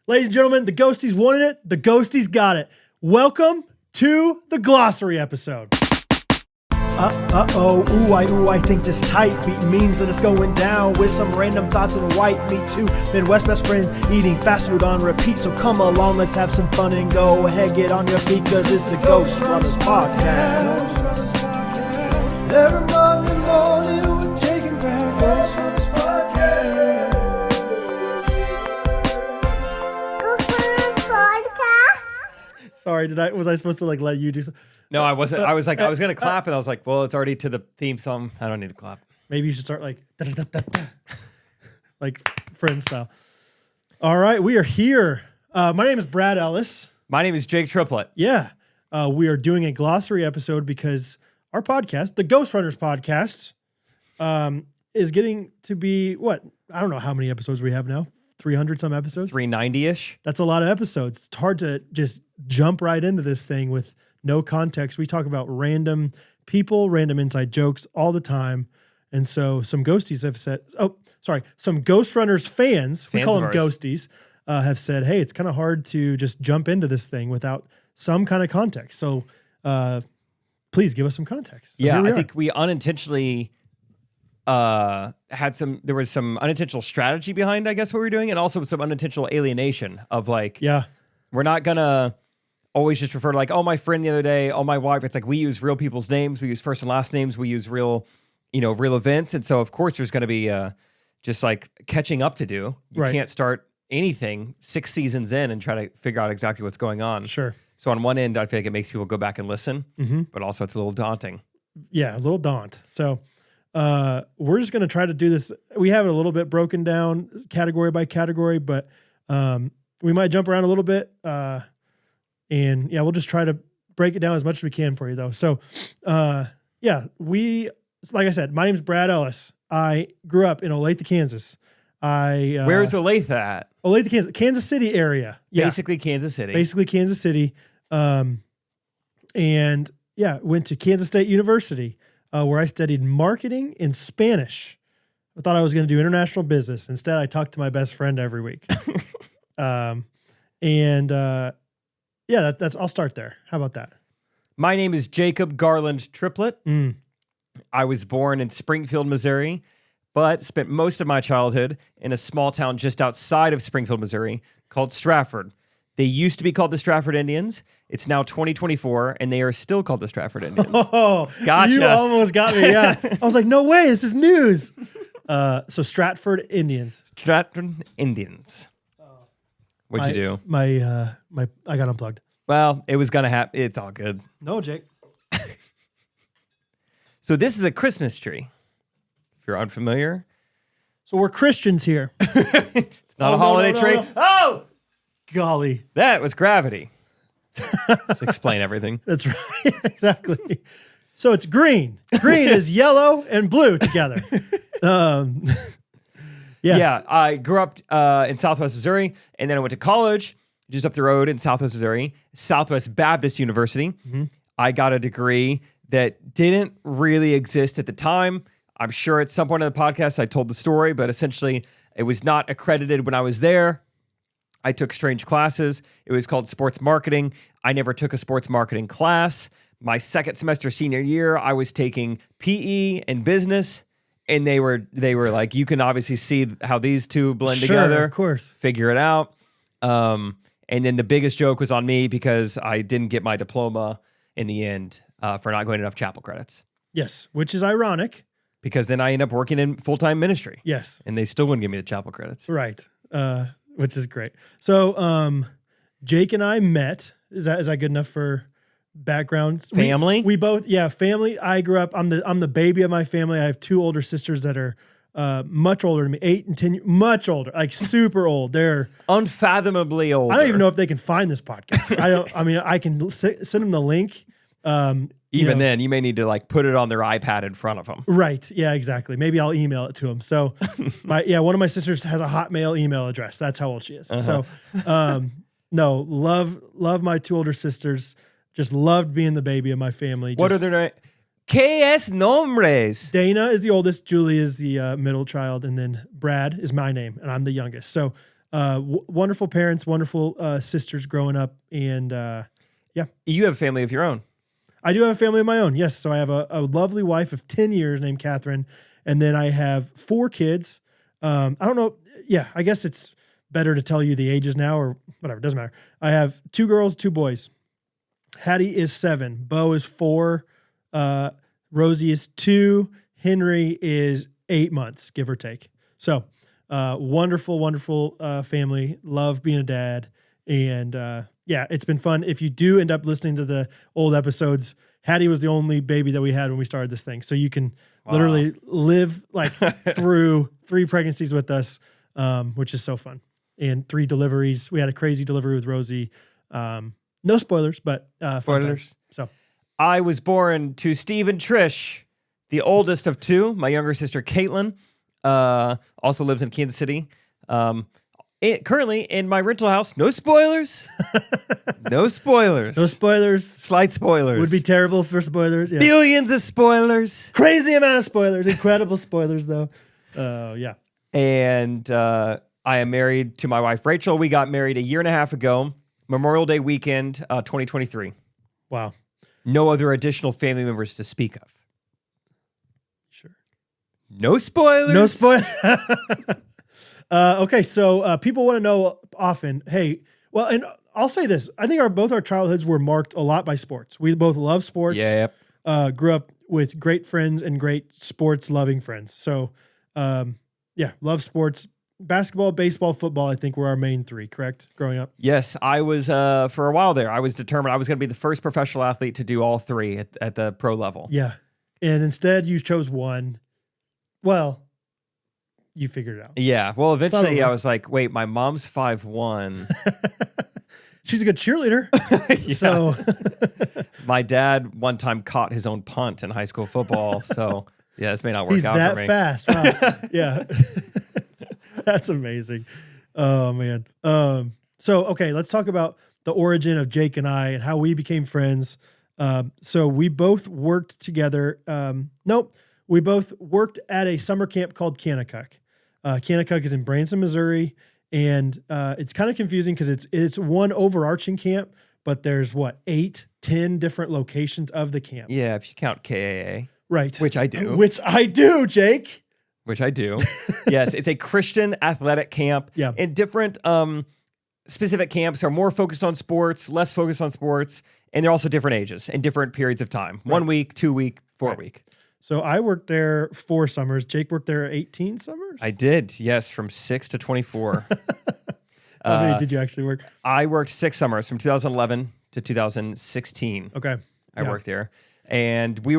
Ladies and gentlemen, the Ghosties wanted it. The Ghosties got it. Welcome to the Glossary episode. I think this tight beat means that it's going down with some random thoughts and white meat too. Midwest best friends eating fast food on repeat. So come along, let's have some fun and go ahead, get on your feet, cause it's the Ghostrunners podcast. Every Monday morning we're taking back Ghostrunners podcast. Sorry, was I supposed to let you do something? No, I wasn't. I was going to clap, and I was like, well, it's already to the theme song. I don't need to clap. Maybe you should start like Friends style. All right, we are here. My name is Brad Ellis. My name is Jake Triplet. Yeah. We are doing a Glossary episode because our podcast, the Ghostrunners podcast, is getting to be, I don't know how many episodes we have now. 300 some episodes? 390-ish. That's a lot of episodes. It's hard to just jump right into this thing with no context. We talk about random people, random inside jokes all the time. And so some Ghosties have said, some Ghostrunners fans, we call them Ghosties, have said, hey, it's kind of hard to just jump into this thing without some kind of context. So please give us some context. So yeah, I think we unintentionally there was some unintentional strategy behind, I guess, what we were doing, and also some unintentional alienation of we're not going to always just refer to my friend the other day, my wife. It's like we use real people's names. We use first and last names. We use real events. And so, of course, there's going to be just catching up to do. You can't start anything 6 seasons in and try to figure out exactly what's going on. Sure. So on one end, I feel like it makes people go back and listen, but also it's a little daunting. Yeah, a little daunt. So we're just going to try to do this. We have it a little bit broken down category by category, but we might jump around a little bit. And yeah, we'll just try to break it down as much as we can for you though. So, like I said, my name's Brad Ellis. I grew up in Olathe, Kansas. Where's Olathe at? Olathe, Kansas, Kansas City area. Yeah. Basically Kansas City. And yeah, went to Kansas State University, where I studied marketing and Spanish. I thought I was going to do international business. Instead, I talked to my best friend every week. Yeah, I'll start there. How about that? My name is Jacob Garland Triplet. I was born in Springfield, Missouri, but spent most of my childhood in a small town just outside of Springfield, Missouri called Stratford. They used to be called the Stratford Indians. It's now 2024, and they are still called the Stratford Indians. Oh, gotcha. You almost got me, yeah. I was like, no way, this is news. So Stratford Indians. Stratford Indians. What'd you do? I got unplugged. Well, it was gonna happen. It's all good. No, Jake. So this is a Christmas tree. If you're unfamiliar. So we're Christians here. It's not a holiday tree. No. Oh! Golly. That was gravity. Let's explain everything. That's right. Exactly. So it's green. Green is yellow and blue together. Yes. Yeah, I grew up in Southwest Missouri, and then I went to college just up the road in Southwest Missouri, Southwest Baptist University. I got a degree that didn't really exist at the time. I'm sure at some point in the podcast I told the story, but essentially it was not accredited when I was there. I took strange classes. It was called sports marketing. I never took a sports marketing class. My second semester senior year, I was taking PE and business. And they were like, you can obviously see how these two blend together. Of course. Figure it out. And then the biggest joke was on me because I didn't get my diploma in the end for not going enough chapel credits. Yes, which is ironic. Because then I end up working in full-time ministry. Yes. And they still wouldn't give me the chapel credits. Right. Which is great. So Jake and I met. Is that good enough for background? Family? We both, family. I grew up, I'm the baby of my family. I have two older sisters that are much older than me, 8 and 10, much older, like super old. They're unfathomably older. I don't even know if they can find this podcast. I can send them the link. Then you may need to put it on their iPad in front of them. Right. Yeah, exactly. Maybe I'll email it to them. So one of my sisters has a Hotmail email address. That's how old she is. So, no, love my two older sisters. Just loved being the baby of my family. What are their names? ¿Qué es nombres? Dana is the oldest. Julie is the middle child. And then Brad is my name. And I'm the youngest. So Wonderful parents, wonderful sisters growing up. And yeah. You have a family of your own. I do have a family of my own. Yes. So I have a lovely wife of 10 years named Catherine. And then I have 4 kids. I don't know. Yeah, I guess it's better to tell you the ages now or whatever. It doesn't matter. I have 2 girls, 2 boys. Hattie is 7. Bo is 4. Rosie is 2. Henry is 8 months, give or take. So wonderful, wonderful family. Love being a dad. And yeah, it's been fun. If you do end up listening to the old episodes, Hattie was the only baby that we had when we started this thing. So you can literally live like through 3 pregnancies with us, which is so fun. And 3 deliveries. We had a crazy delivery with Rosie. No spoilers, but spoilers. So I was born to Steve and Trish, the oldest of 2. My younger sister, Caitlin, also lives in Kansas City. Currently in my rental house. No spoilers. No spoilers. No spoilers. Slight spoilers. Would be terrible for spoilers. Yeah. Billions of spoilers. Crazy amount of spoilers. Incredible spoilers, though. Yeah. And I am married to my wife, Rachel. We got married a year and a half ago. Memorial Day weekend, 2023. Wow. No other additional family members to speak of. Sure. No spoilers. No spoilers. Okay, so people want to know often, hey, well, and I'll say this. I think both our childhoods were marked a lot by sports. We both love sports. Yeah. Yep. Grew up with great friends and great sports-loving friends. So, yeah, love sports. Basketball, baseball, football, I think were our main 3, correct, growing up? Yes, I was, for a while there, I was determined I was going to be the first professional athlete to do all 3 at the pro level. Yeah, and instead you chose one. Well, you figured it out. Yeah, well, eventually I was like, wait, my mom's 5'1". She's a good cheerleader. So my dad one time caught his own punt in high school football. So yeah, this may not work He's out that for me. Fast. Wow. Yeah. That's amazing. Oh man. So, okay, let's talk about the origin of Jake and I and how we became friends. So we both worked together. We both worked at a summer camp called Kanakuk. Kanakuk is in Branson, Missouri. And it's kind of confusing because it's one overarching camp, but there's 8, 10 different locations of the camp. Yeah, if you count KAA. Right. Which I do. Which I do, Jake. Which I do. Yes, it's a Christian athletic camp. Yeah. And different specific camps are more focused on sports, less focused on sports, and they're also different ages and different periods of time. Right. 1 week, 2 week, 4 week. So I worked there 4 summers. Jake worked there 18 summers? I did, yes, from 6 to 24. How many did you actually work? I worked 6 summers from 2011 to 2016. Okay. I worked there. And we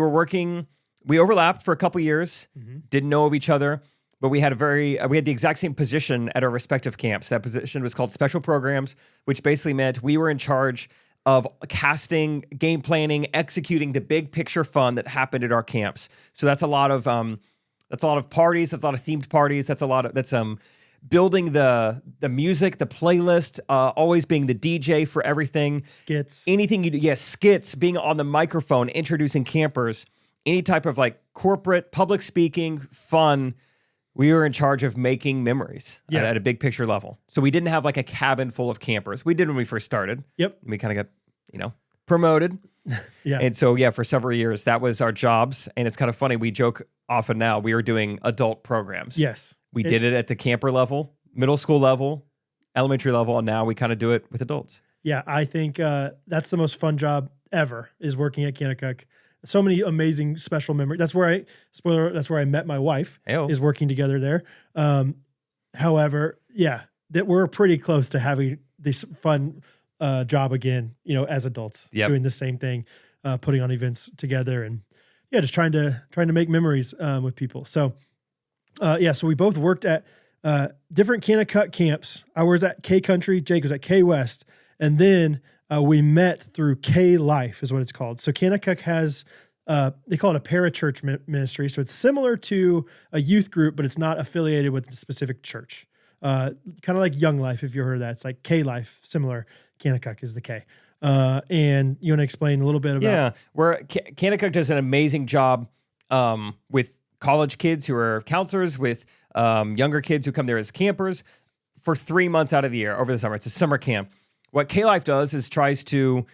overlapped for a couple years, didn't know of each other, but we had we had the exact same position at our respective camps. That position was called special programs, which basically meant we were in charge of casting, game planning, executing the big picture fun that happened at our camps. So that's a lot of parties, that's a lot of themed parties, that's building the music, the playlist, always being the DJ for everything. Skits. Anything you do, yes, skits, being on the microphone, introducing campers, any type of like corporate, public speaking, fun. We were in charge of making memories at a big picture level. So we didn't have like a cabin full of campers. We did when we first started. Yep. We kind of got, promoted. Yeah. And so, for several years, that was our jobs. And it's kind of funny. We joke often now, we were doing adult programs. Yes. We did it at the camper level, middle school level, elementary level, and now we kind of do it with adults. Yeah, I think that's the most fun job ever is working at Kanakuk. So many amazing special memories. That's where I met my wife. Ayo. Is working together there. However, that we're pretty close to having this fun job again, as adults, doing the same thing, putting on events together and just trying to make memories with people. So so we both worked at different Kanakuk camps. I was at K Country, Jake was at K West, and then we met through K Life is what it's called. So Kanakuk has, they call it a parachurch ministry. So it's similar to a youth group, but it's not affiliated with a specific church. Kind of like Young Life, if you heard that. It's like K Life, similar. Kanakuk is the K. And you want to explain a little bit about... Yeah, where Kanakuk does an amazing job with college kids who are counselors, with younger kids who come there as campers. for 3 months out of the year over the summer. It's a summer camp. What K-Life does is tries to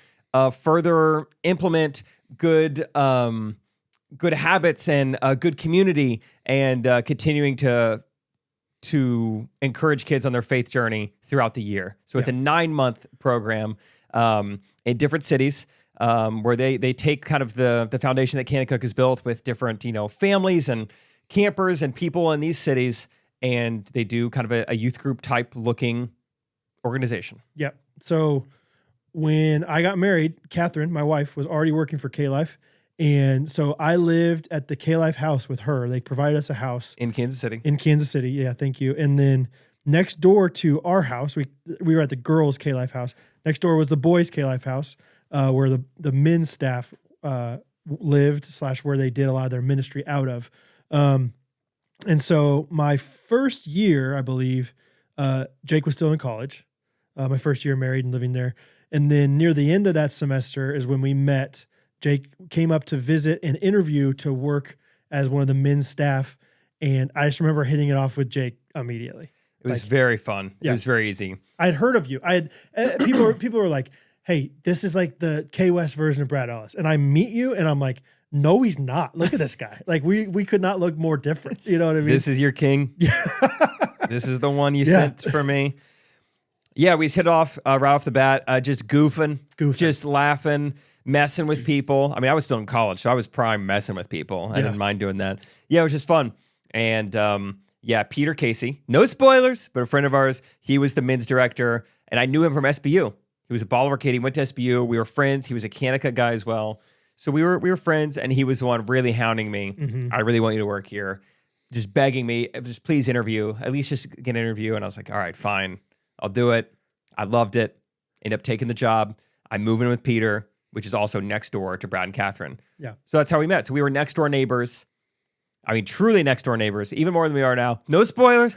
further implement good habits and good community and continuing to encourage kids on their faith journey throughout the year. So it's a 9-month program in different cities where they take kind of the foundation that Kanakuk has built with different, families and campers and people in these cities, and they do kind of a youth group type looking organization. Yep. So when I got married, Catherine, my wife, was already working for K-Life. And so I lived at the K-Life house with her. They provided us a house. In Kansas City. Yeah, thank you. And then next door to our house, we were at the girls' K-Life house. Next door was the boys' K-Life house, where the men's staff lived / where they did a lot of their ministry out of. And so my first year, I believe, Jake was still in college. My first year married and living there. And then near the end of that semester is when we met. Jake came up to visit and interview to work as one of the men's staff. And I just remember hitting it off with Jake immediately. It was very fun. Yeah. It was very easy. I'd heard of you. People were like, hey, this is like the K-West version of Brad Ellis. And I meet you and I'm like, no, he's not. Look at this guy. Like we could not look more different. You know what I mean? This is your king. This is the one you sent for me. Yeah, we just hit off right off the bat, just goofing, just laughing, messing with people. I mean, I was still in college, so I was prime messing with people. I didn't mind doing that. Yeah, it was just fun. And Peter Casey, no spoilers, but a friend of ours, he was the men's director, and I knew him from SBU. He was a Bolivar kid. He went to SBU. We were friends. He was a Kanakuk guy as well. So we were friends, and he was the one really hounding me. Mm-hmm. I really want you to work here. Just begging me, just please interview. At least just get an interview. And I was like, all right, fine. I'll do it. I loved it. Ended up taking the job. I moved in with Peter, which is also next door to Brad and Catherine. Yeah. So that's how we met. So we were next door neighbors. I mean, truly next door neighbors, even more than we are now. No spoilers.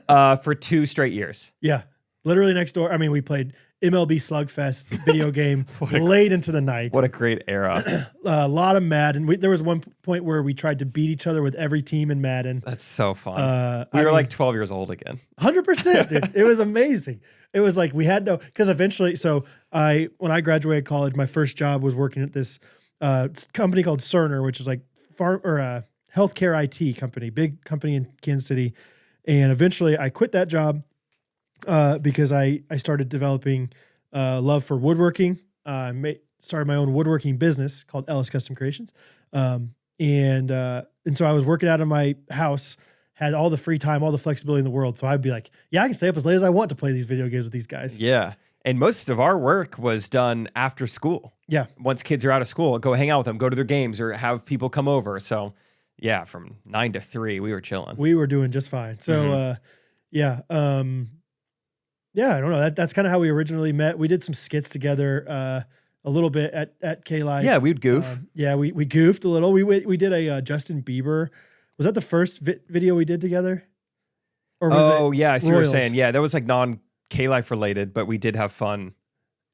For 2 straight years. Yeah. Literally next door. I mean, we played MLB Slugfest video game late into the night. What a great era. A lot of Madden. There was one point where we tried to beat each other with every team in Madden. That's so fun. We were like 12 years old again. 100%, dude. It was amazing. It was like we had because eventually, when I graduated college, my first job was working at this company called Cerner, which is like healthcare IT company, big company in Kansas City. And eventually I quit that job because I started developing love for woodworking. Started my own woodworking business called Ellis Custom Creations. And so I was working out of my house, had all the free time, all the flexibility in the world. So I'd be like, yeah, I can stay up as late as I want to play these video games with these guys. Yeah. And most of our work was done after school. Yeah. Once kids are out of school, go hang out with them, go to their games or have people come over. So yeah, from 9 to 3, we were chilling. We were doing just fine. So, I don't know. That's kind of how we originally met. We did some skits together a little bit at K-Life. Yeah, we'd goof. We goofed a little. We did a Justin Bieber. Was that the first video we did together? Or was it I see Royals? what you're saying. Yeah, that was like non-K-Life related, but we did have fun.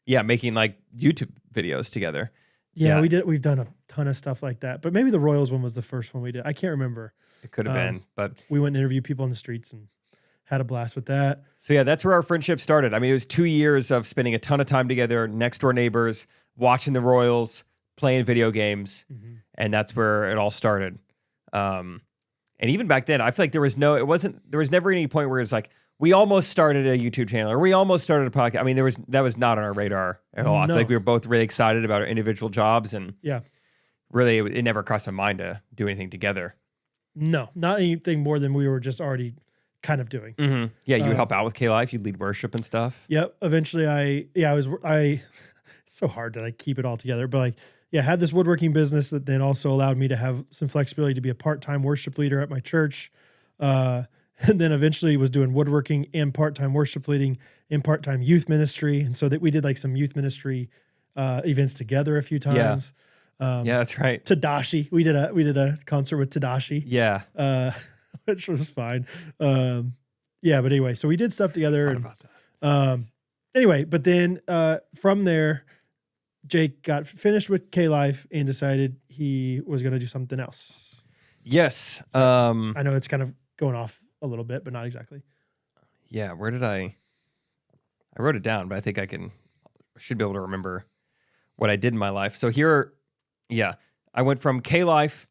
Yeah, making like YouTube videos together. Yeah, we did. We've done a ton of stuff like that. But maybe the Royals one was the first one we did. I can't remember. It could have been, but we went and interviewed people on the streets and had a blast with that. So yeah, that's where our friendship started. I mean, it was 2 years of spending a ton of time together, next door neighbors, watching the Royals, playing video games, and that's where it all started. And even back then, I feel like there was never any point where it's like, we almost started a YouTube channel or we almost started a podcast. I mean, that was not on our radar at all. I feel like we were both really excited about our individual jobs and really it never crossed my mind to do anything together. No, not anything more than we were just already kind of doing. Mm-hmm. Yeah, you would help out with K-Life. You'd lead worship and stuff. Yep. Eventually it's so hard to like keep it all together, but had this woodworking business that then also allowed me to have some flexibility to be a part-time worship leader at my church. And then eventually was doing woodworking and part-time worship leading and part-time youth ministry. And so that we did like some youth ministry events together a few times. Yeah, that's right. Tadashi. We did a concert with Tadashi. Yeah. Which was fine. But anyway, so we did stuff together. About that. Anyway, but then from there, Jake got finished with K-Life and decided he was going to do something else. Yes. I know it's kind of going off a little bit, but not exactly. Yeah, where did I wrote it down, but I think I should be able to remember what I did in my life. So here, yeah, I went from K-Life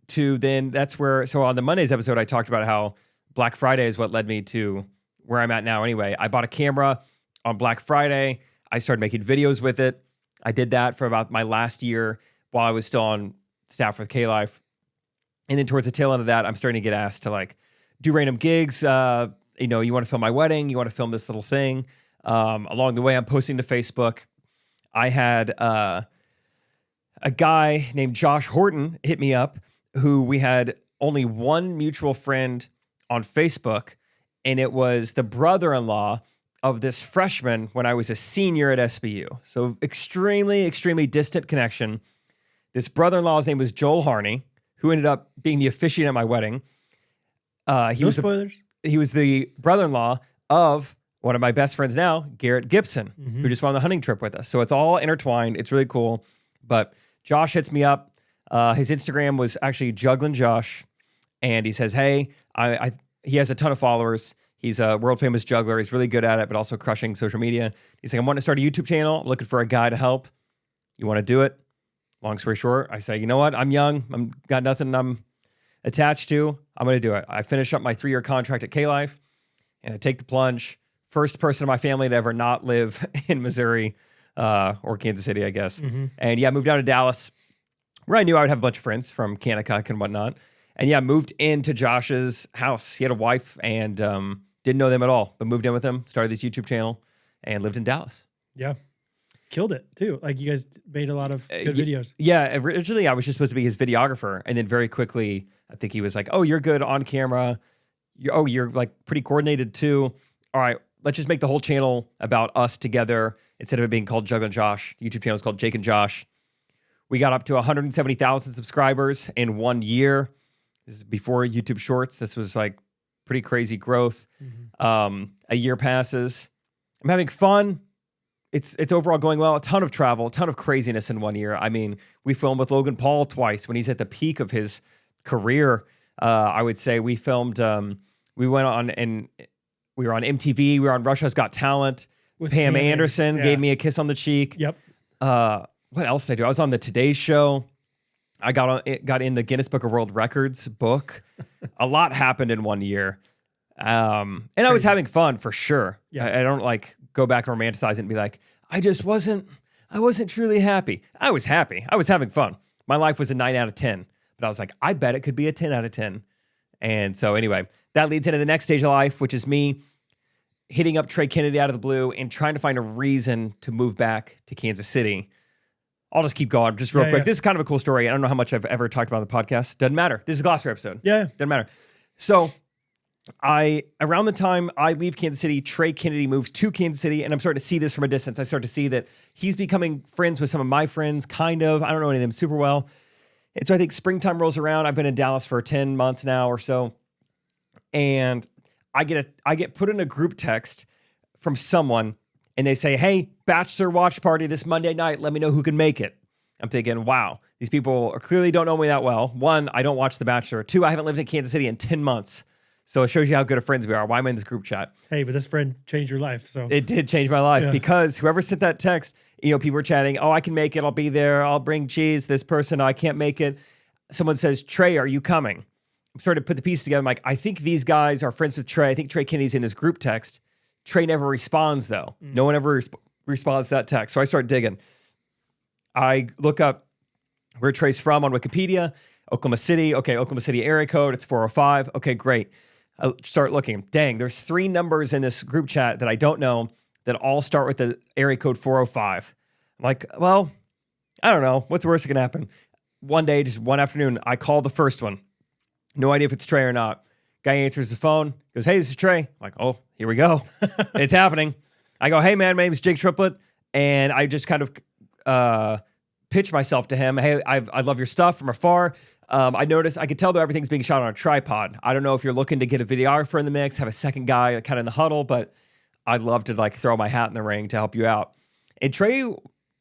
to then that's where, so on the Mondays episode, I talked about how Black Friday is what led me to where I'm at now anyway. I bought a camera on Black Friday. I started making videos with it. I did that for about my last year while I was still on staff with K-Life. And then towards the tail end of that, I'm starting to get asked to like do random gigs. You know, you want to film my wedding, you want to film this little thing. Along the way, I'm posting to Facebook. I had a guy named Josh Horton hit me up, who we had only one mutual friend on Facebook, and it was the brother-in-law of this freshman when I was a senior at SBU. So extremely, extremely distant connection. This brother-in-law's name was Joel Harney, who ended up being the officiant at my wedding. No spoilers. He was the brother-in-law of one of my best friends now, Garrett Gibson, who just went on the hunting trip with us. So it's all intertwined. It's really cool. But Josh hits me up. His Instagram was actually Jugglin' Josh. And he says, hey, he has a ton of followers. He's a world famous juggler. He's really good at it, but also crushing social media. He's like, I'm wanting to start a YouTube channel. I'm looking for a guy to help. You want to do it? Long story short, I say, you know what? I'm young. I'm got nothing I'm attached to. I'm going to do it. I finish up my 3-year contract at K-Life and I take the plunge. First person in my family to ever not live in Missouri or Kansas City, I guess. And yeah, moved down to Dallas, where I knew I would have a bunch of friends from Kanakuk and whatnot. And yeah, moved into Josh's house. He had a wife and didn't know them at all, but moved in with him, started this YouTube channel, and lived in Dallas. Yeah. Killed it too. Like you guys made a lot of good videos. Yeah, originally I was just supposed to be his videographer. And then very quickly, I think he was like, oh, you're good on camera. You're like pretty coordinated too. All right, let's just make the whole channel about us together instead of it being called Jugglin' Josh. YouTube channel is called Jake and Josh. We got up to 170,000 subscribers in 1 year. This is before YouTube Shorts. This was like pretty crazy growth. A year passes. I'm having fun. It's overall going well. A ton of travel, a ton of craziness in 1 year. I mean, we filmed with Logan Paul twice when he's at the peak of his career. I would say we filmed, we went on and we were on MTV. We were on Russia's Got Talent. With Pam Anderson gave me a kiss on the cheek. Yep. What else did I do? I was on the Today Show. I got in the Guinness Book of World Records book. A lot happened in 1 year. And I was having fun for sure. Yeah. I don't like go back and romanticize it and be like, I wasn't truly happy. I was happy. I was having fun. My life was a 9 out of 10, but I was like, I bet it could be a 10 out of 10. And so anyway, that leads into the next stage of life, which is me hitting up Trey Kennedy out of the blue and trying to find a reason to move back to Kansas City. I'll just keep going just real quick. Yeah. This is kind of a cool story. I don't know how much I've ever talked about on the podcast. Doesn't matter. This is a Glossary episode. Yeah. Doesn't matter. So around the time I leave Kansas City, Trey Kennedy moves to Kansas City, and I'm starting to see this from a distance. I start to see that he's becoming friends with some of my friends, kind of. I don't know any of them super well. And so I think springtime rolls around. I've been in Dallas for 10 months now or so. And I get put in a group text from someone, and they say, hey, bachelor watch party this Monday night. Let me know who can make it. I'm thinking, wow, these people clearly don't know me that well. 1, I don't watch The Bachelor. 2, I haven't lived in Kansas City in 10 months. So it shows you how good of friends we are. Why am I in this group chat? Hey, but this friend changed your life. So it did change my life because whoever sent that text, people were chatting, oh, I can make it. I'll be there. I'll bring cheese. This person, I can't make it. Someone says, Trey, are you coming? I'm starting to put the pieces together. I'm like, I think these guys are friends with Trey. I think Trey Kennedy's in this group text. Trey never responds, though. No one ever responds to that text. So I start digging. I look up where Trey's from on Wikipedia. Oklahoma City. Okay, Oklahoma City area code. It's 405. Okay, great. I start looking. Dang, there's 3 numbers in this group chat that I don't know that all start with the area code 405. I'm like, well, I don't know. What's the worst that can happen? One day, just one afternoon, I call the first one. No idea if it's Trey or not. Guy answers the phone, goes, hey, this is Trey. I'm like, oh, here we go. It's happening. I go, hey, man, my name is Jake Triplett. And I just kind of pitch myself to him. Hey, I love your stuff from afar. I noticed, I could tell that everything's being shot on a tripod. I don't know if you're looking to get a videographer in the mix, have a second guy kind of in the huddle, but I'd love to like throw my hat in the ring to help you out. And Trey,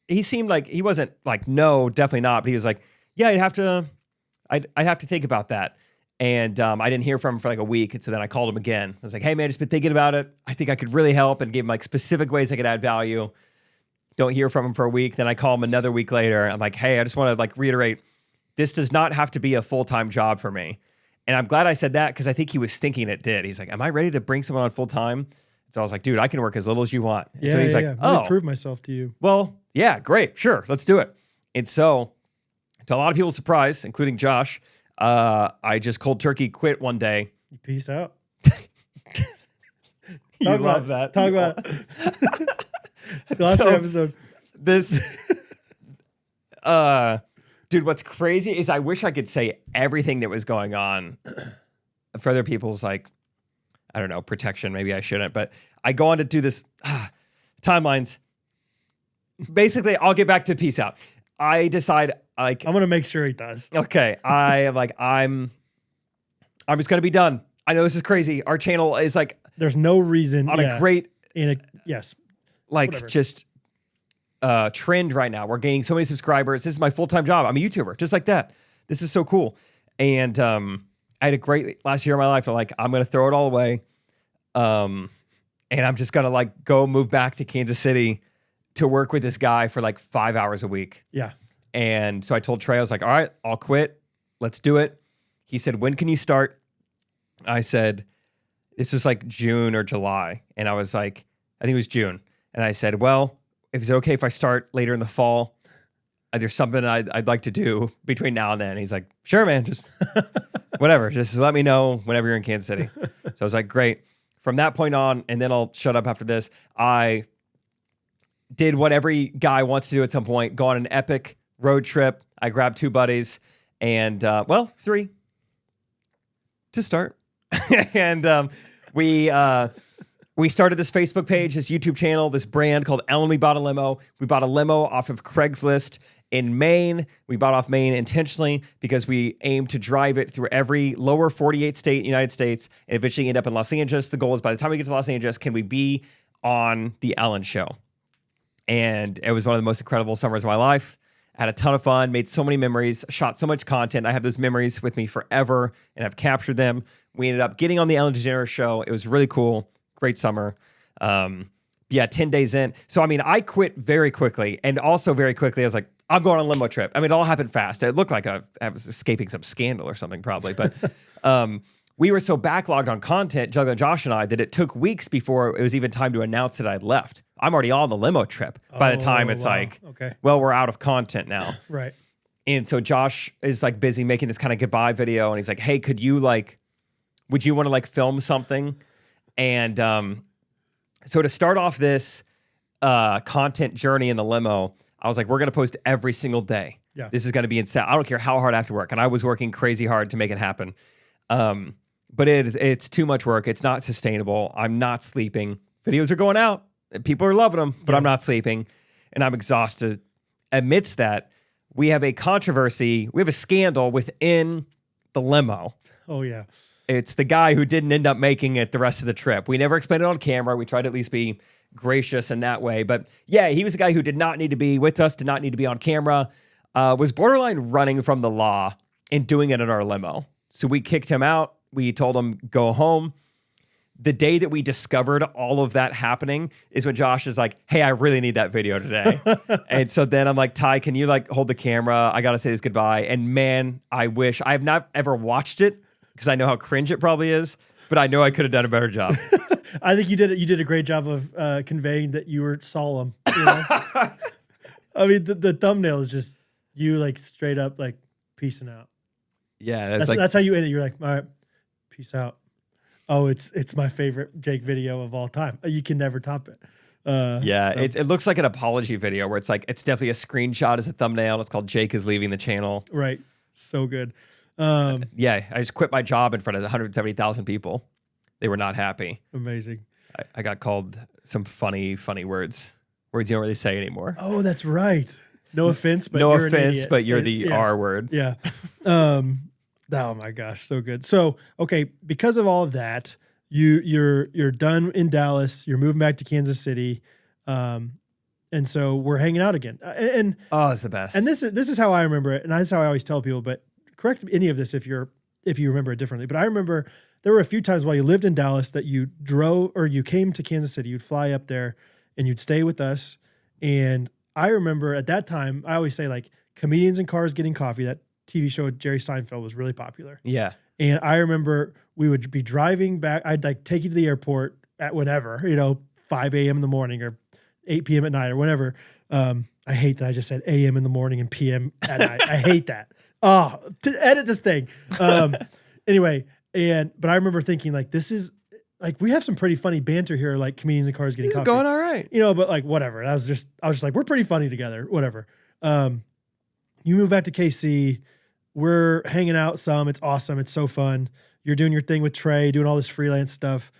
he seemed like, he wasn't like, no, definitely not. But he was like, yeah, I'd have to think about that. And I didn't hear from him for like a week. And so then I called him again. I was like, hey, man, just been thinking about it. I think I could really help, and gave him like specific ways I could add value. Don't hear from him for a week. Then I call him another week later. I'm like, hey, I just want to like reiterate, this does not have to be a full-time job for me. And I'm glad I said that, because I think he was thinking it did. He's like, am I ready to bring someone on full-time? So I was like, dude, I can work as little as you want. And so he's like, oh, really prove myself to you. Well, yeah, great. Sure. Let's do it. And so, to a lot of people's surprise, including Josh, I just cold turkey quit one day. Peace out. You love that. Talk about it. Glossary episode. This, dude, what's crazy is I wish I could say everything that was going on for other people's, like, I don't know, protection. Maybe I shouldn't, but I go on to do this timelines. Basically, I'll get back to peace out. I decide, like, I'm gonna make sure he does. Okay, I am like, I'm just gonna be done. I know this is crazy. Our channel is like, there's no reason on a great, yes, like whatever. just trend right now. We're gaining so many subscribers. This is my full-time job. I'm a YouTuber, just like that. This is so cool. And I had a great last year of my life. I'm like, I'm gonna throw it all away, and I'm just gonna like go move back to Kansas City to work with this guy for like 5 hours a week. Yeah. And so I told Trey, I was like, all right, I'll quit. Let's do it. He said, when can you start? I said, this was like June or July. And I was like, I think it was June. And I said, well, if it's okay if I start later in the fall, there's something I'd like to do between now and then. And he's like, sure, man, just whatever. Just let me know whenever you're in Kansas City. So I was like, great. From that point on, and then I'll shut up after this, I did what every guy wants to do at some point, go on an epic road trip. I grabbed 2 buddies and, 3 to start. And we started this Facebook page, this YouTube channel, this brand called Ellen We Bought a Limo. We bought a limo off of Craigslist in Maine. We bought off Maine intentionally because we aimed to drive it through every lower 48 state in the United States and eventually end up in Los Angeles. The goal is by the time we get to Los Angeles, can we be on the Ellen Show? And it was one of the most incredible summers of my life. I had a ton of fun, made so many memories, shot so much content. I have those memories with me forever, and I've captured them. We ended up getting on the Ellen DeGeneres Show. It was really cool. Great summer. 10 days in. So, I mean, I quit very quickly. And also very quickly, I was like, I'm going on a limo trip. I mean, it all happened fast. It looked like I was escaping some scandal or something probably. But we were so backlogged on content, Juggler Josh and I, that it took weeks before it was even time to announce that I'd left. I'm already on the limo trip by the time it's like, okay, well, we're out of content now. Right. And so Josh is like busy making this kind of goodbye video. And he's like, hey, would you want to like film something? And so to start off this content journey in the limo, I was like, we're going to post every single day. Yeah. This is going to be insane. I don't care how hard I have to work. And I was working crazy hard to make it happen. But it's too much work. It's not sustainable. I'm not sleeping. Videos are going out. People are loving them, but I'm not sleeping. And I'm exhausted. Amidst that, we have a controversy. We have a scandal within the limo. Oh, yeah. It's the guy who didn't end up making it the rest of the trip. We never explained it on camera. We tried to at least be gracious in that way. But yeah, he was the guy who did not need to be with us, did not need to be on camera, was borderline running from the law and doing it in our limo. So we kicked him out. We told him, go home. The day that we discovered all of that happening is when Josh is like, hey, I really need that video today. And so then I'm like, Ty, can you like hold the camera? I got to say this goodbye. And man, I wish I have not ever watched it because I know how cringe it probably is, but I know I could have done a better job. I think you did it. You did a great job of conveying that you were solemn. You know? I mean, the thumbnail is just you like straight up like peacing out. Yeah. That's how you end it. You're like, all right, peace out. Oh, it's my favorite Jake video of all time. You can never top it. It looks like an apology video where it's like, it's definitely a screenshot as a thumbnail. It's called Jake is leaving the channel. Right. So good. I just quit my job in front of 170,000 people. They were not happy. Amazing. I got called some funny words you don't really say anymore. Oh, that's right. No offense, but no you're an offense, idiot. but you're the R word. Yeah. Oh my gosh, so good. So, okay, because of all of that, you're done in Dallas, you're moving back to Kansas City. And so we're hanging out again. And it's the best. And this is how I remember it, and that's how I always tell people, but correct any of this if you're if you remember it differently. But I remember there were a few times while you lived in Dallas that you drove or you came to Kansas City. You'd fly up there and you'd stay with us. And I remember at that time, I always say like Comedians in Cars Getting Coffee, that TV show with Jerry Seinfeld was really popular. Yeah. And I remember we would be driving back. I'd like take you to the airport at whenever, 5 a.m. in the morning or 8 p.m. at night or whenever. I hate that I just said a.m. in the morning and p.m. at night. I hate that. Oh, to edit this thing. Anyway, but I remember thinking like, this is like, we have some pretty funny banter here, like Comedians in Cars Getting This is Coffee. going all right. But like, whatever. I was just like, we're pretty funny together, whatever. You move back to KC. We're hanging out some. It's awesome. It's so fun. You're doing your thing with Trey, doing all this freelance stuff.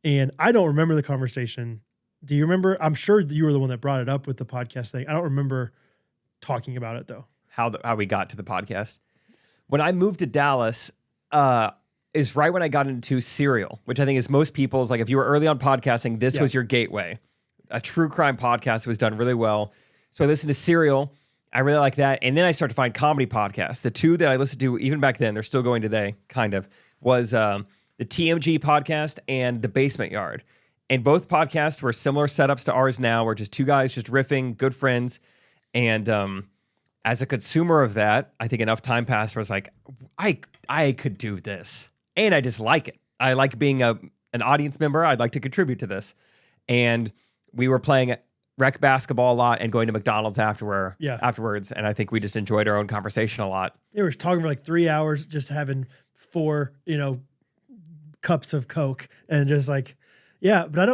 And I don't remember the conversation. Do you remember? I'm sure you were the one that brought it up with the podcast thing. I don't remember talking about it though. How we got to the podcast. When I moved to Dallas, is right when I got into Serial, which I think is most people's, like if you were early on podcasting, this was your gateway. A true crime podcast was done really well. So I listened to Serial. I really like that. And then I started to find comedy podcasts. The two that I listened to even back then, they're still going today, kind of, was the TMG podcast and The Basement Yard. And both podcasts were similar setups to ours now. We're just two guys just riffing, good friends. And as a consumer of that, I think enough time passed where I was like, I could do this. And I just like it. I like being an audience member. I'd like to contribute to this. And we were playing rec basketball a lot and going to McDonald's afterwards. And I think we just enjoyed our own conversation a lot. They were talking for like 3 hours, just having 4, cups of Coke and just like, yeah, but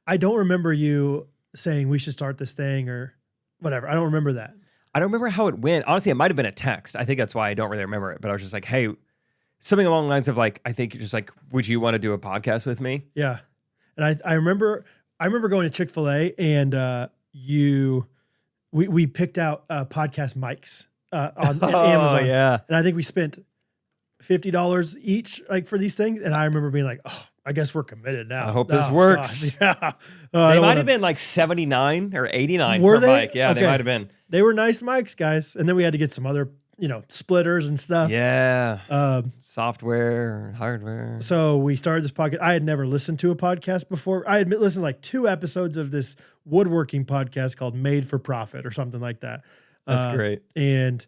I don't remember you saying we should start this thing or whatever. I don't remember that. I don't remember how it went. Honestly, it might have been a text. I think that's why I don't really remember it. But I was just like, hey, something along the lines of like, I think just like, would you want to do a podcast with me? Yeah. And I remember going to Chick-fil-A and we picked out podcast mics on Amazon. Yeah. And I think we spent $50 each like for these things. And I remember being like, oh, I guess we're committed now. I hope this works. God. They Yeah. might have been like 79 or 89 Were per they? mic. Yeah, Okay. they might have been. They were nice mics, guys. And then we had to get some other, splitters and stuff. Yeah. Software, hardware. So we started this podcast. I had never listened to a podcast before. I had listened to like 2 episodes of this woodworking podcast called Made for Profit or something like that. That's great. And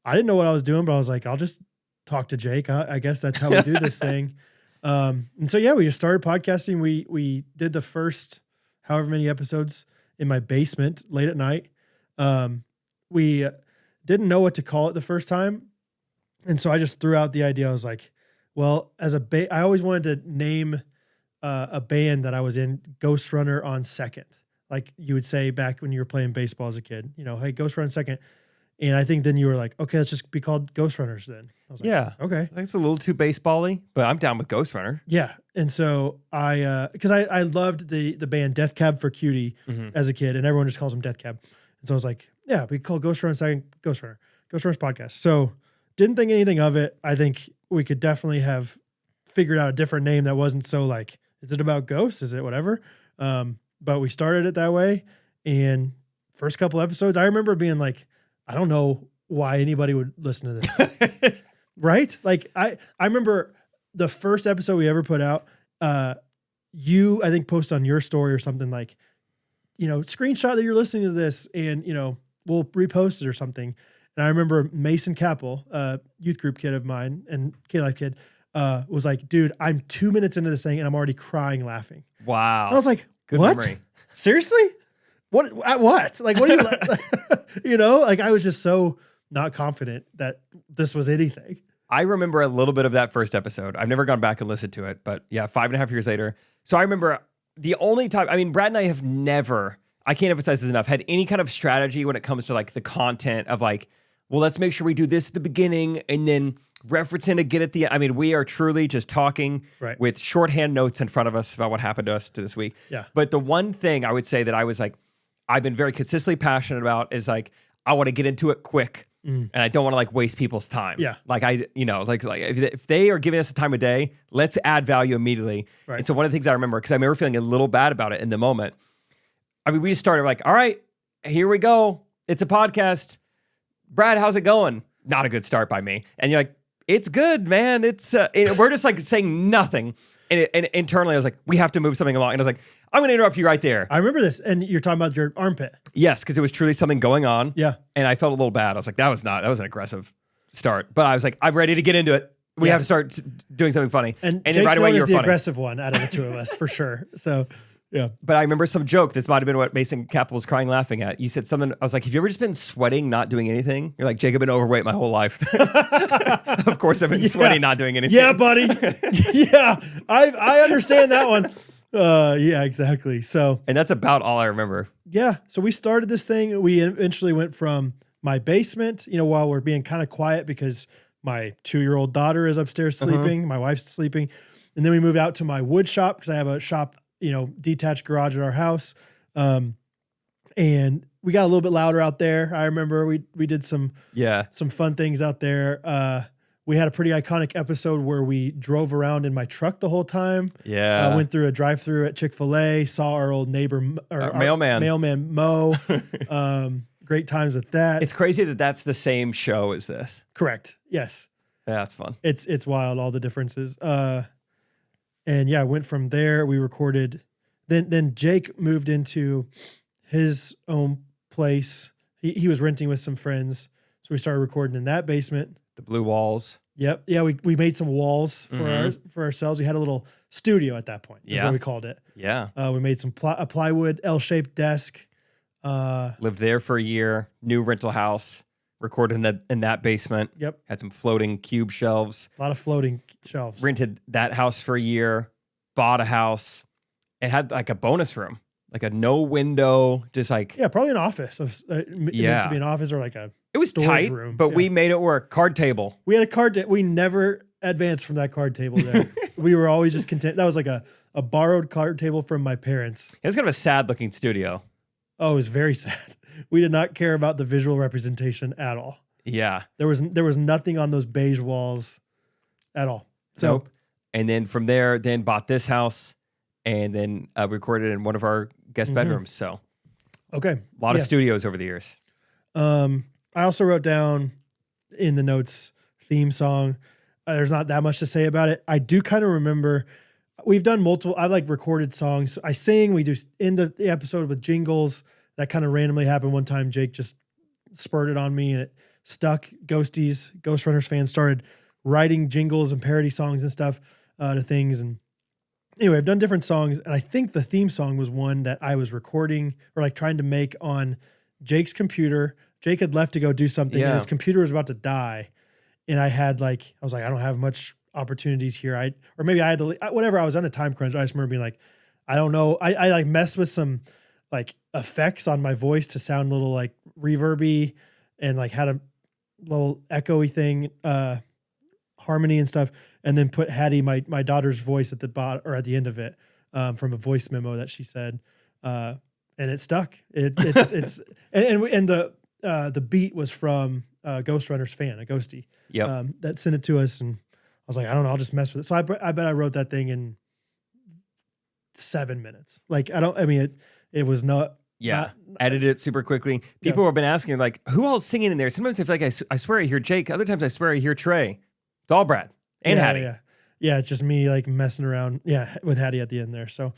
I didn't know what I was doing, but I was like, I'll just talk to Jake. I guess that's how we do this thing. And so, yeah, we just started podcasting. We did the first however many episodes in my basement late at night. We didn't know what to call it the first time. And so I just threw out the idea. I was like, well, I always wanted to name a band that I was in, Ghostrunner on Second. Like you would say back when you were playing baseball as a kid, hey, Ghostrunner on Second. And I think then you were like, okay, let's just be called Ghostrunners then. I was like, Yeah. okay. I think it's a little too baseball-y, but I'm down with Ghostrunner. Yeah. And so because I loved the band Death Cab for Cutie as a kid, and everyone just calls them Death Cab. And so I was like, yeah, we call Ghostrunner on Second Ghostrunners podcast. So didn't think anything of it. I think we could definitely have figured out a different name that wasn't so like, is it about ghosts? Is it whatever? But we started it that way. And first couple episodes, I remember being like, I don't know why anybody would listen to this. Right? Like I remember the first episode we ever put out, you, I think, posted on your story or something like, screenshot that you're listening to this and, we'll repost it or something. And I remember Mason Capel, a youth group kid of mine and K-Life kid, was like, dude, I'm 2 minutes into this thing and I'm already crying laughing. Wow. And I was like, Good what? memory. Seriously? What? At what? Like, what do you, like I was just so not confident that this was anything. I remember a little bit of that first episode. I've never gone back and listened to it, but yeah, 5.5 years later. So I remember the only time, Brad and I have never, I can't emphasize this enough, had any kind of strategy when it comes to like the content of like, well, let's make sure we do this at the beginning and then referencing to get at the, we are truly just talking with shorthand notes in front of us about what happened to us this week. Yeah. But the one thing I would say that I was like, I've been very consistently passionate about is like, I want to get into it quick and I don't want to like waste people's time. Yeah. Like if they are giving us the time of day, let's add value immediately. Right. And so one of the things I remember, because I remember feeling a little bad about it in the moment. We just started like, all right, here we go. It's a podcast. Brad, how's it going? Not a good start by me. And you're like, It's good, man. We're just like saying nothing. And internally, I was like, we have to move something along. And I was like, I'm going to interrupt you right there. I remember this. And you're talking about your armpit. Yes, because it was truly something going on. Yeah. And I felt a little bad. I was like, that was an aggressive start. But I was like, I'm ready to get into it. We have to start doing something funny. And then Jake's right away, known you as were the funny. aggressive one out of the two of us, for sure. So, yeah. But I remember some joke. This might have been what Mason Capital was crying laughing at. You said something. I was like, have you ever just been sweating, not doing anything? You're like, Jake, I've been overweight my whole life. Of course, I've been sweating, not doing anything. Yeah, buddy. Yeah. I understand that one. Yeah, exactly. So, And that's about all I remember. yeah. So we started this thing. We eventually went from my basement, while we're being kind of quiet because my 2-year-old daughter is upstairs sleeping. My wife's sleeping. And then we moved out to my wood shop because I have a shop, detached garage at our house. And we got a little bit louder out there. I remember we did some fun things out there. We had a pretty iconic episode where we drove around in my truck the whole time. Yeah. Went through a drive-through at Chick-fil-A, saw our old neighbor, our mailman Mo. Great times with that. It's crazy that that's the same show as this. Correct. Yes. Yeah, that's fun. It's wild, all the differences. And yeah, I went from there. We recorded. Then Jake moved into his own place. He was renting with some friends, so we started recording in that basement. The blue walls. Yep. Yeah, we made some walls for ourselves. We had a little studio at that point. That's what we called it. Yeah. We made some a plywood L-shaped desk. Lived there for a year. New rental house. Recorded in that basement. Yep. Had some floating cube shelves. A lot of floating shelves. Rented that house for a year. Bought a house. And had like a bonus room. Like a no window. Just like... Yeah, probably an office. Meant to be an office or like a It was storage tight, room. but we made it work. Card table. We had a card. We never advanced from that card table there. We were always just content. That was like a borrowed card table from my parents. It was kind of a sad looking studio. Oh, it was very sad. We did not care about the visual representation at all. Yeah. There was nothing on those beige walls at all. So, nope. And then from there, bought this house and then recorded in one of our guest bedrooms. So, okay. A lot of studios over the years. I also wrote down in the notes theme song. There's not that much to say about it. I do kind of remember we've done multiple. I like recorded songs. I sing. We do end the episode with jingles. That kind of randomly happened one time. Jake just spurted on me and it stuck. Ghostrunners fans started writing jingles and parody songs and stuff to things. And anyway, I've done different songs. And I think the theme song was one that I was recording or like trying to make on Jake's computer. Jake had left to go do something and his computer was about to die. And I was like, I don't have much opportunities here. Or maybe I had to, whatever. I was on a time crunch. I just remember being like, I don't know. I like messed with some like effects on my voice to sound a little like reverby and like had a little echoey thing, harmony and stuff. And then put Hattie, my daughter's voice at the bottom or at the end of it from a voice memo that she said. And it stuck. And the beat was from Ghostrunners fan, a ghosty, that sent it to us. And I was like, I don't know, I'll just mess with it. So I bet I wrote that thing in 7 minutes. Like, it was not. Yeah. Edited it super quickly. People have been asking like, who else singing in there? Sometimes I feel like I swear I hear Jake. Other times I swear I hear Trey. It's all Brad and Hattie. Yeah. It's just me like messing around. Yeah. With Hattie at the end there. So,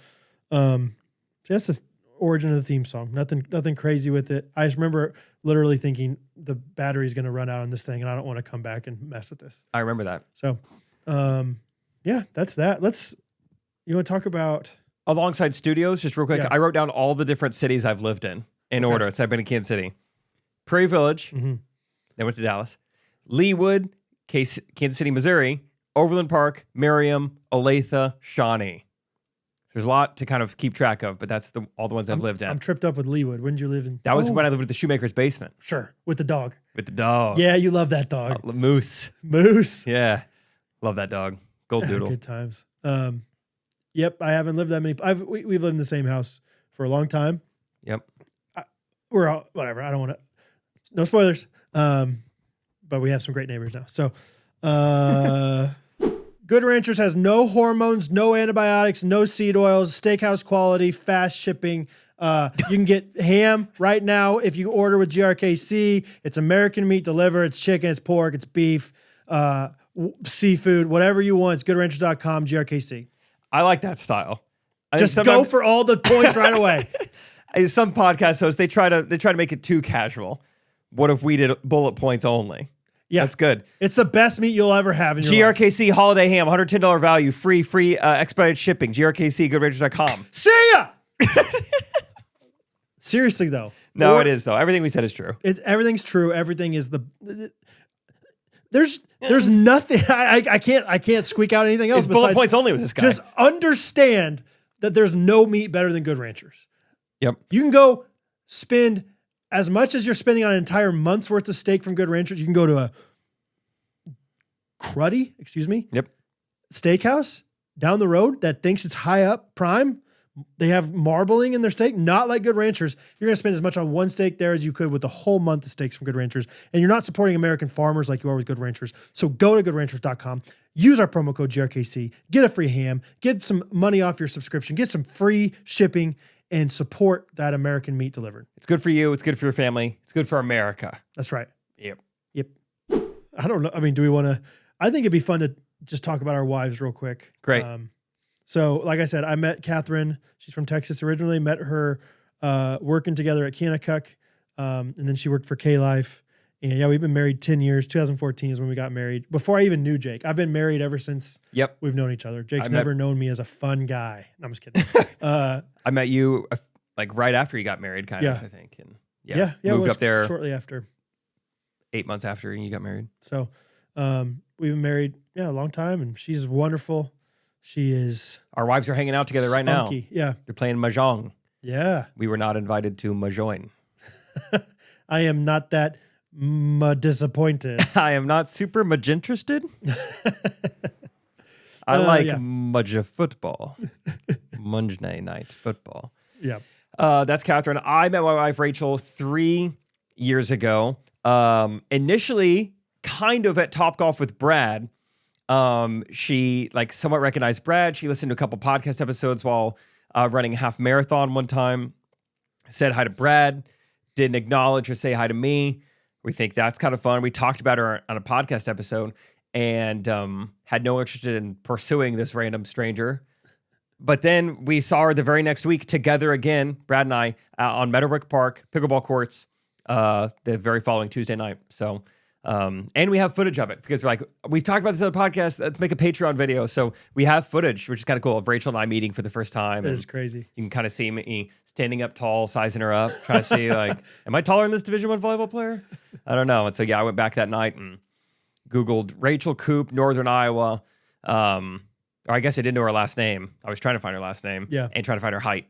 that's the origin of the theme song. Nothing crazy with it. I just remember literally thinking the battery's going to run out on this thing and I don't want to come back and mess with this. I remember that. So, that's that. You want to talk about alongside studios, just real quick. I wrote down all the different cities I've lived in order. So I've been in Kansas City, Prairie Village, then went to Dallas, Leawood, Kansas City, Missouri, Overland Park, Merriam, Olathe, Shawnee. There's a lot to kind of keep track of, but that's all the ones I've lived in. I'm tripped up with Leawood. When did you live in? That was when I lived with the shoemaker's basement. Sure. With the dog. Yeah, you love that dog. Moose. Yeah. Love that dog. Gold doodle. Good times. Yep. I haven't lived that many. We've lived in the same house for a long time. Yep. We're all, whatever. I don't want to, no spoilers. But we have some great neighbors now. So, Good Ranchers has no hormones, no antibiotics, no seed oils, steakhouse quality, fast shipping. You can get ham right now if you order with GRKC. It's American meat delivered. It's chicken, it's pork, it's beef. seafood, whatever you want. It's GoodRanchers.com, GRKC. I like that style. Just go for all the points right away. Some podcast hosts, they try to make it too casual. What if we did bullet points only? Yeah, that's good. It's the best meat you'll ever have in your life. GRKC holiday ham, $110 value, free expedited shipping. GRKC, GoodRanchers.com. See ya. Seriously though, no, it is though. Everything we said is true. Everything's true. Everything is There's nothing. I can't squeak out anything else. It's bullet points only with this guy. Just understand that there's no meat better than Good Ranchers. Yep. You can go spend as much as you're spending on an entire month's worth of steak from Good Ranchers. You can go to a cruddy, Yep. steakhouse down the road that thinks it's high up prime. They have marbling in their steak, not like Good Ranchers. You're going to spend as much on one steak there as you could with a whole month of steaks from Good Ranchers. And you're not supporting American farmers like you are with Good Ranchers. So go to GoodRanchers.com, use our promo code GRKC, get a free ham, get some money off your subscription, get some free shipping, and support that American meat delivered. It's good for you. It's good for your family. It's good for America. That's right. Yep. I don't know. I mean, do we want to? I think it'd be fun to just talk about our wives real quick. Great. So, like I said, I met Catherine. She's from Texas originally. Met her working together at Kanakuk, and then she worked for K-Life. And yeah, we've been married 10 years. 2014 is when we got married. Before I even knew Jake, I've been married ever since. Yep. We've known each other. Jake's never known me as a fun guy. No, I'm just kidding. I met you like right after you got married, kind of, I think. And yeah, moved up there shortly after. 8 months after you got married. So we've been married, a long time, and she's wonderful. She is. Our wives are hanging out together right now. Yeah. They're playing mahjong. Yeah. We were not invited to mahjong. I am not that disappointed. I am not super interested. I like Mudja football. Monday night football. Yeah. That's Catherine. I met my wife, Rachel, 3 years ago. Initially, kind of at Topgolf with Brad. She somewhat recognized Brad. She listened to a couple podcast episodes while running a half marathon one time. Said hi to Brad. Didn't acknowledge or say hi to me. We think that's kind of fun. We talked about her on a podcast episode and had no interest in pursuing this random stranger. But then we saw her the very next week together again, Brad and I, on Meadowbrook Park, pickleball courts, the very following Tuesday night. So, and we have footage of it because we've talked about this other podcast. Let's make a Patreon video. So we have footage, which is kind of cool, of Rachel and I meeting for the first time. It is crazy. You can kind of see me standing up tall, sizing her up, trying to see am I taller than this Division I volleyball player? I don't know. And so, I went back that night and Googled Rachel Coop, Northern Iowa. Or I guess I didn't know her last name. I was trying to find her last name. Yeah. And trying to find her height.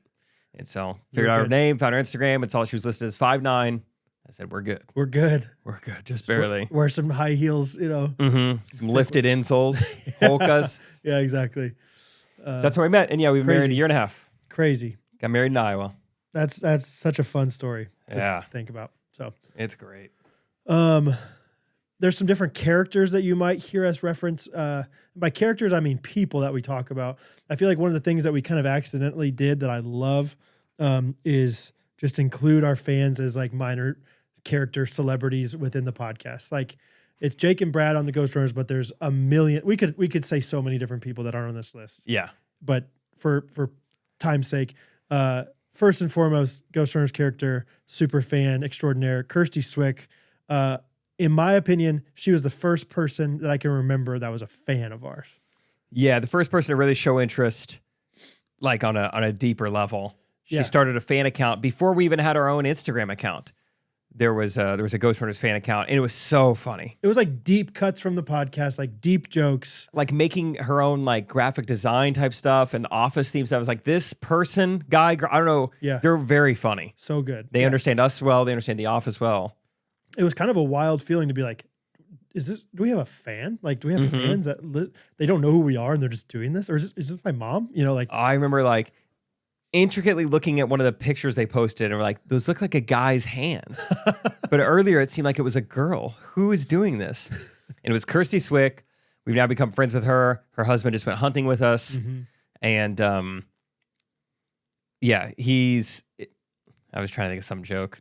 And so figured out her name, found her Instagram. It's all she was listed as 5'9". I said, we're good. We're good. We're good. Just barely. Wear some high heels, Some lifted insoles, polkas. Yeah, exactly. So that's where we met. And we've been married a year and a half. Crazy. Got married in Iowa. That's such a fun story to think about. So it's great. There's some different characters that you might hear us reference. By characters, I mean people that we talk about. I feel like one of the things that we kind of accidentally did that I love is just include our fans as minor character celebrities within the podcast. It's Jake and Brad on the Ghostrunners, but there's a million. We could say so many different people that aren't on this list. Yeah. But for time's sake, first and foremost, Ghostrunners character, super fan extraordinaire, Kirsty Swick. In my opinion, she was the first person that I can remember that was a fan of ours. Yeah, the first person to really show interest, on a deeper level. She started a fan account before we even had our own Instagram account. There was a Ghostrunners fan account, and it was so funny. It was deep cuts from the podcast, deep jokes, making her own graphic design type stuff and office theme stuff. I was this person, guy, I don't know. Yeah, they're very funny. So good. They understand us well. They understand the office well. It was kind of a wild feeling to be do we have a fan? Do we have fans that they don't know who we are and they're just doing this? Or is this my mom? I remember intricately looking at one of the pictures they posted and we're those look like a guy's hands. But earlier it seemed like it was a girl. Who is doing this? And it was Kirsty Swick. We've now become friends with her. Her husband just went hunting with us. Mm-hmm. And I was trying to think of some joke.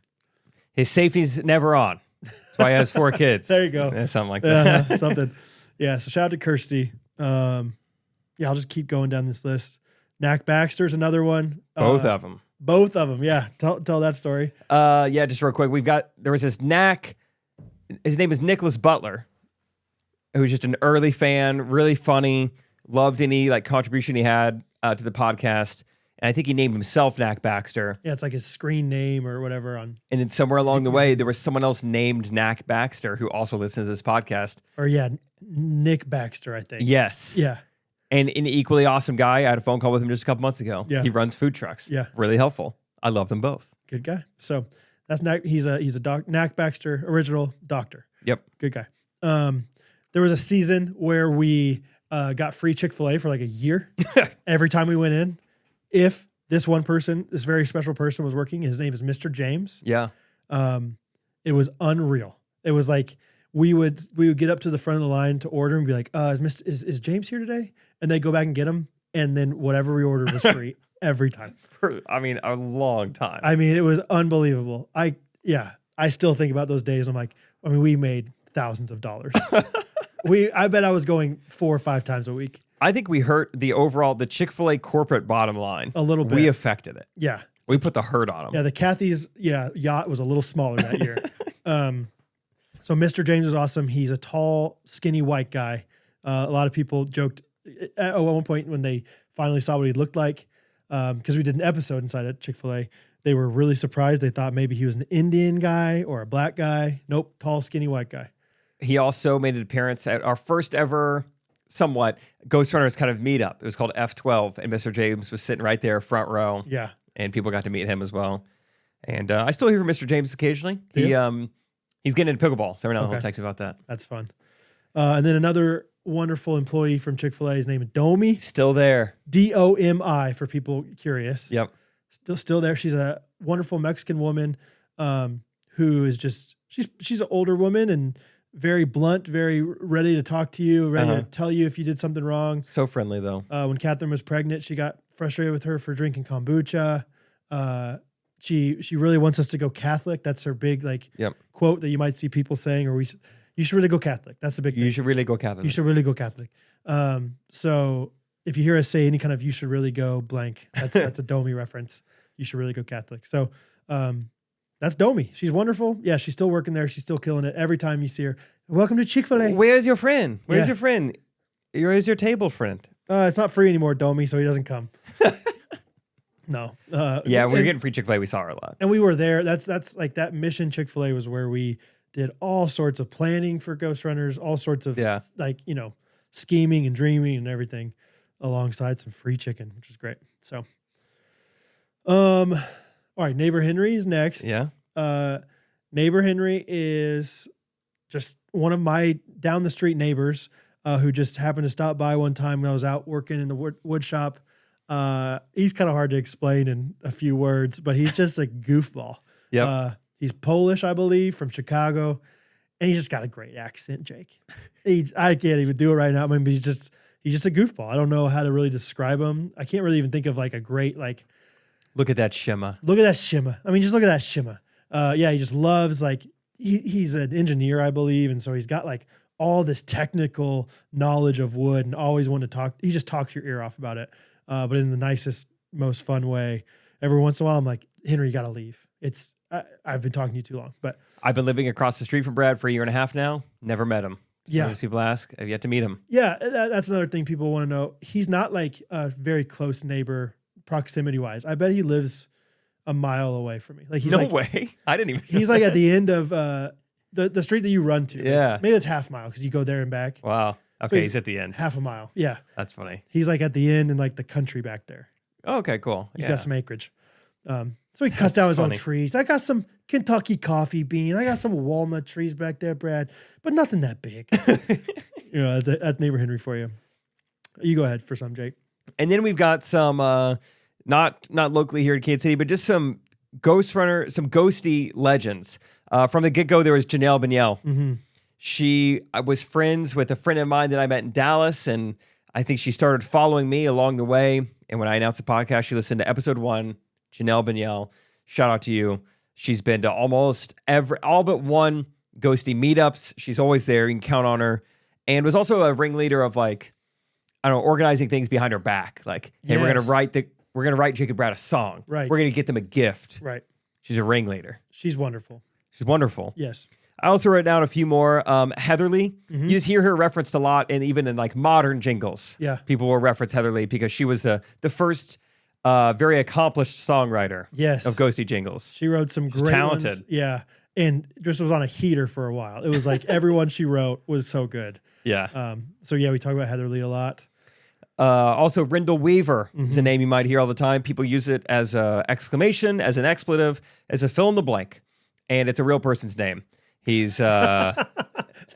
His safety's never on. That's why he has 4 kids. There you go. Something like that. Something. Yeah. So shout out to Kirsty. Yeah, I'll just keep going down this list. Knack Baxter's another one. Both of them. Both of them. Yeah. Tell that story. Yeah, just real quick. There was this Knack. His name is Nicholas Butler, who's just an early fan, really funny, loved any like contribution he had to the podcast. And I think he named himself Knack Baxter. Yeah, it's like his screen name or whatever on. And then somewhere along the way, there was someone else named Knack Baxter who also listens to this podcast. Or yeah, Nick Baxter, I think. Yes. Yeah. And an equally awesome guy. I had a phone call with him just a couple months ago. Yeah. He runs food trucks. Yeah. Really helpful. I love them both. Good guy. So that's Knack. He's a Knack Baxter, original doctor. Yep. Good guy. There was a season where we got free Chick-fil-A for like a year. Every time we went in, if this one person, this very special person was working, his name is Mr. James. Yeah. It was unreal. It was like we would get up to the front of the line to order and be like, is James here today? And they go back and get him. And then whatever we ordered was free every time. For, a long time. I mean, it was unbelievable. I still think about those days. I'm like, we made thousands of dollars. I bet I was going 4 or 5 times a week. I think we hurt the Chick-fil-A corporate bottom line. A little bit. We affected it. Yeah. We put the hurt on them. Yeah, the Kathy's yacht was a little smaller that year. So Mr. James is awesome. He's a tall, skinny white guy. A lot of people joked at one point when they finally saw what he looked like, because we did an episode inside at Chick-fil-A. They were really surprised. They thought maybe he was an Indian guy or a black guy. Nope, tall, skinny white guy. He also made an appearance at our first ever, somewhat, Ghostrunners kind of meetup. It was called F12, and Mr. James was sitting right there, front row. Yeah. And people got to meet him as well. And I still hear from Mr. James occasionally. Yeah. He's getting into pickleball, so every now and then he'll text me about that. That's fun. And then another wonderful employee from Chick-fil-A, his name is Domi. Still there. Domi for people curious. Yep. Still there. She's a wonderful Mexican woman who is just, she's an older woman and very blunt, very ready to talk to you, ready to tell you if you did something wrong. So friendly though. When Catherine was pregnant, she got frustrated with her for drinking kombucha. She really wants us to go Catholic. That's her big quote that you might see people saying, or you should really go Catholic. That's the big thing. You should really go Catholic. You should really go Catholic. So if you hear us say any kind of "you should really go blank," that's a Domi reference. You should really go Catholic. So that's Domi. She's wonderful. Yeah, she's still working there. She's still killing it. Every time you see her, welcome to Chick-fil-A. Where's your friend? Where's your friend? Where's your table friend? It's not free anymore, Domi, so he doesn't come. No. Yeah, we were getting free Chick-fil-A. We saw her a lot. And we were there. That's like that mission Chick-fil-A was where we did all sorts of planning for Ghostrunners, all sorts of scheming and dreaming and everything alongside some free chicken, which is great. So, all right, Neighbor Henry is next. Yeah. Neighbor Henry is just one of my down the street neighbors who just happened to stop by one time when I was out working in the wood shop. He's kind of hard to explain in a few words, but he's just a goofball. Yeah. He's Polish, I believe, from Chicago, and he's just got a great accent, Jake. I can't even do it right now. I mean, but he's just a goofball. I don't know how to really describe him. I can't really even think of like a great Look at that shimmer. Look at that shimmer. I mean, just look at that shimmer. He just loves he's an engineer, I believe, and so he's got all this technical knowledge of wood and always want to talk. He just talks your ear off about it, but in the nicest, most fun way. Every once in a while, I'm like, Henry, you got to leave. I've been talking to you too long, but I've been living across the street from Brad for a year and a half now. Never met him. Sometimes people ask, I've yet to meet him. Yeah, that's another thing people want to know. He's not like a very close neighbor proximity wise. I bet he lives a mile away from me. He's no way. I didn't even. He's at the end of the street that you run to. Yeah, maybe it's half mile because you go there and back. Wow. Okay, so he's at the end. Half a mile. Yeah, that's funny. He's at the end in the country back there. Oh, okay, cool. He's got some acreage. So he cuts down his own trees. I got some Kentucky coffee bean. I got some walnut trees back there, Brad, but nothing that big. That's Neighbor Henry for you. You go ahead for some, Jake. And then we've got some, not locally here in Kansas City, but just some ghosty legends. From the get-go, there was Janelle Beniel. Mm-hmm. She was friends with a friend of mine that I met in Dallas, and I think she started following me along the way. And when I announced the podcast, she listened to episode 1. Janelle Beniel, shout out to you. She's been to almost all but one ghosty meetups. She's always there. You can count on her. and was also a ringleader of like, I don't know, organizing things behind her back. Like, hey, we're gonna write Jake and Brad a song. Right. We're gonna get them a gift. Right. She's a ringleader. She's wonderful. She's wonderful. Yes. I also wrote down a few more. Heatherly. Mm-hmm. You just hear her referenced a lot, and even in like modern jingles, Yeah. people will reference Heatherly because she was the first very accomplished songwriter Yes. of ghosty jingles. She wrote some great talented. ones. Yeah. And just was on a heater for a while. It was like everyone she wrote was so good. Yeah. So yeah, we talk about Heatherly a lot. Also, Rendell Weaver is Mm-hmm. a name you might hear all the time. People use it as an exclamation, as an expletive, as a fill in the blank. And it's a real person's name. He's, The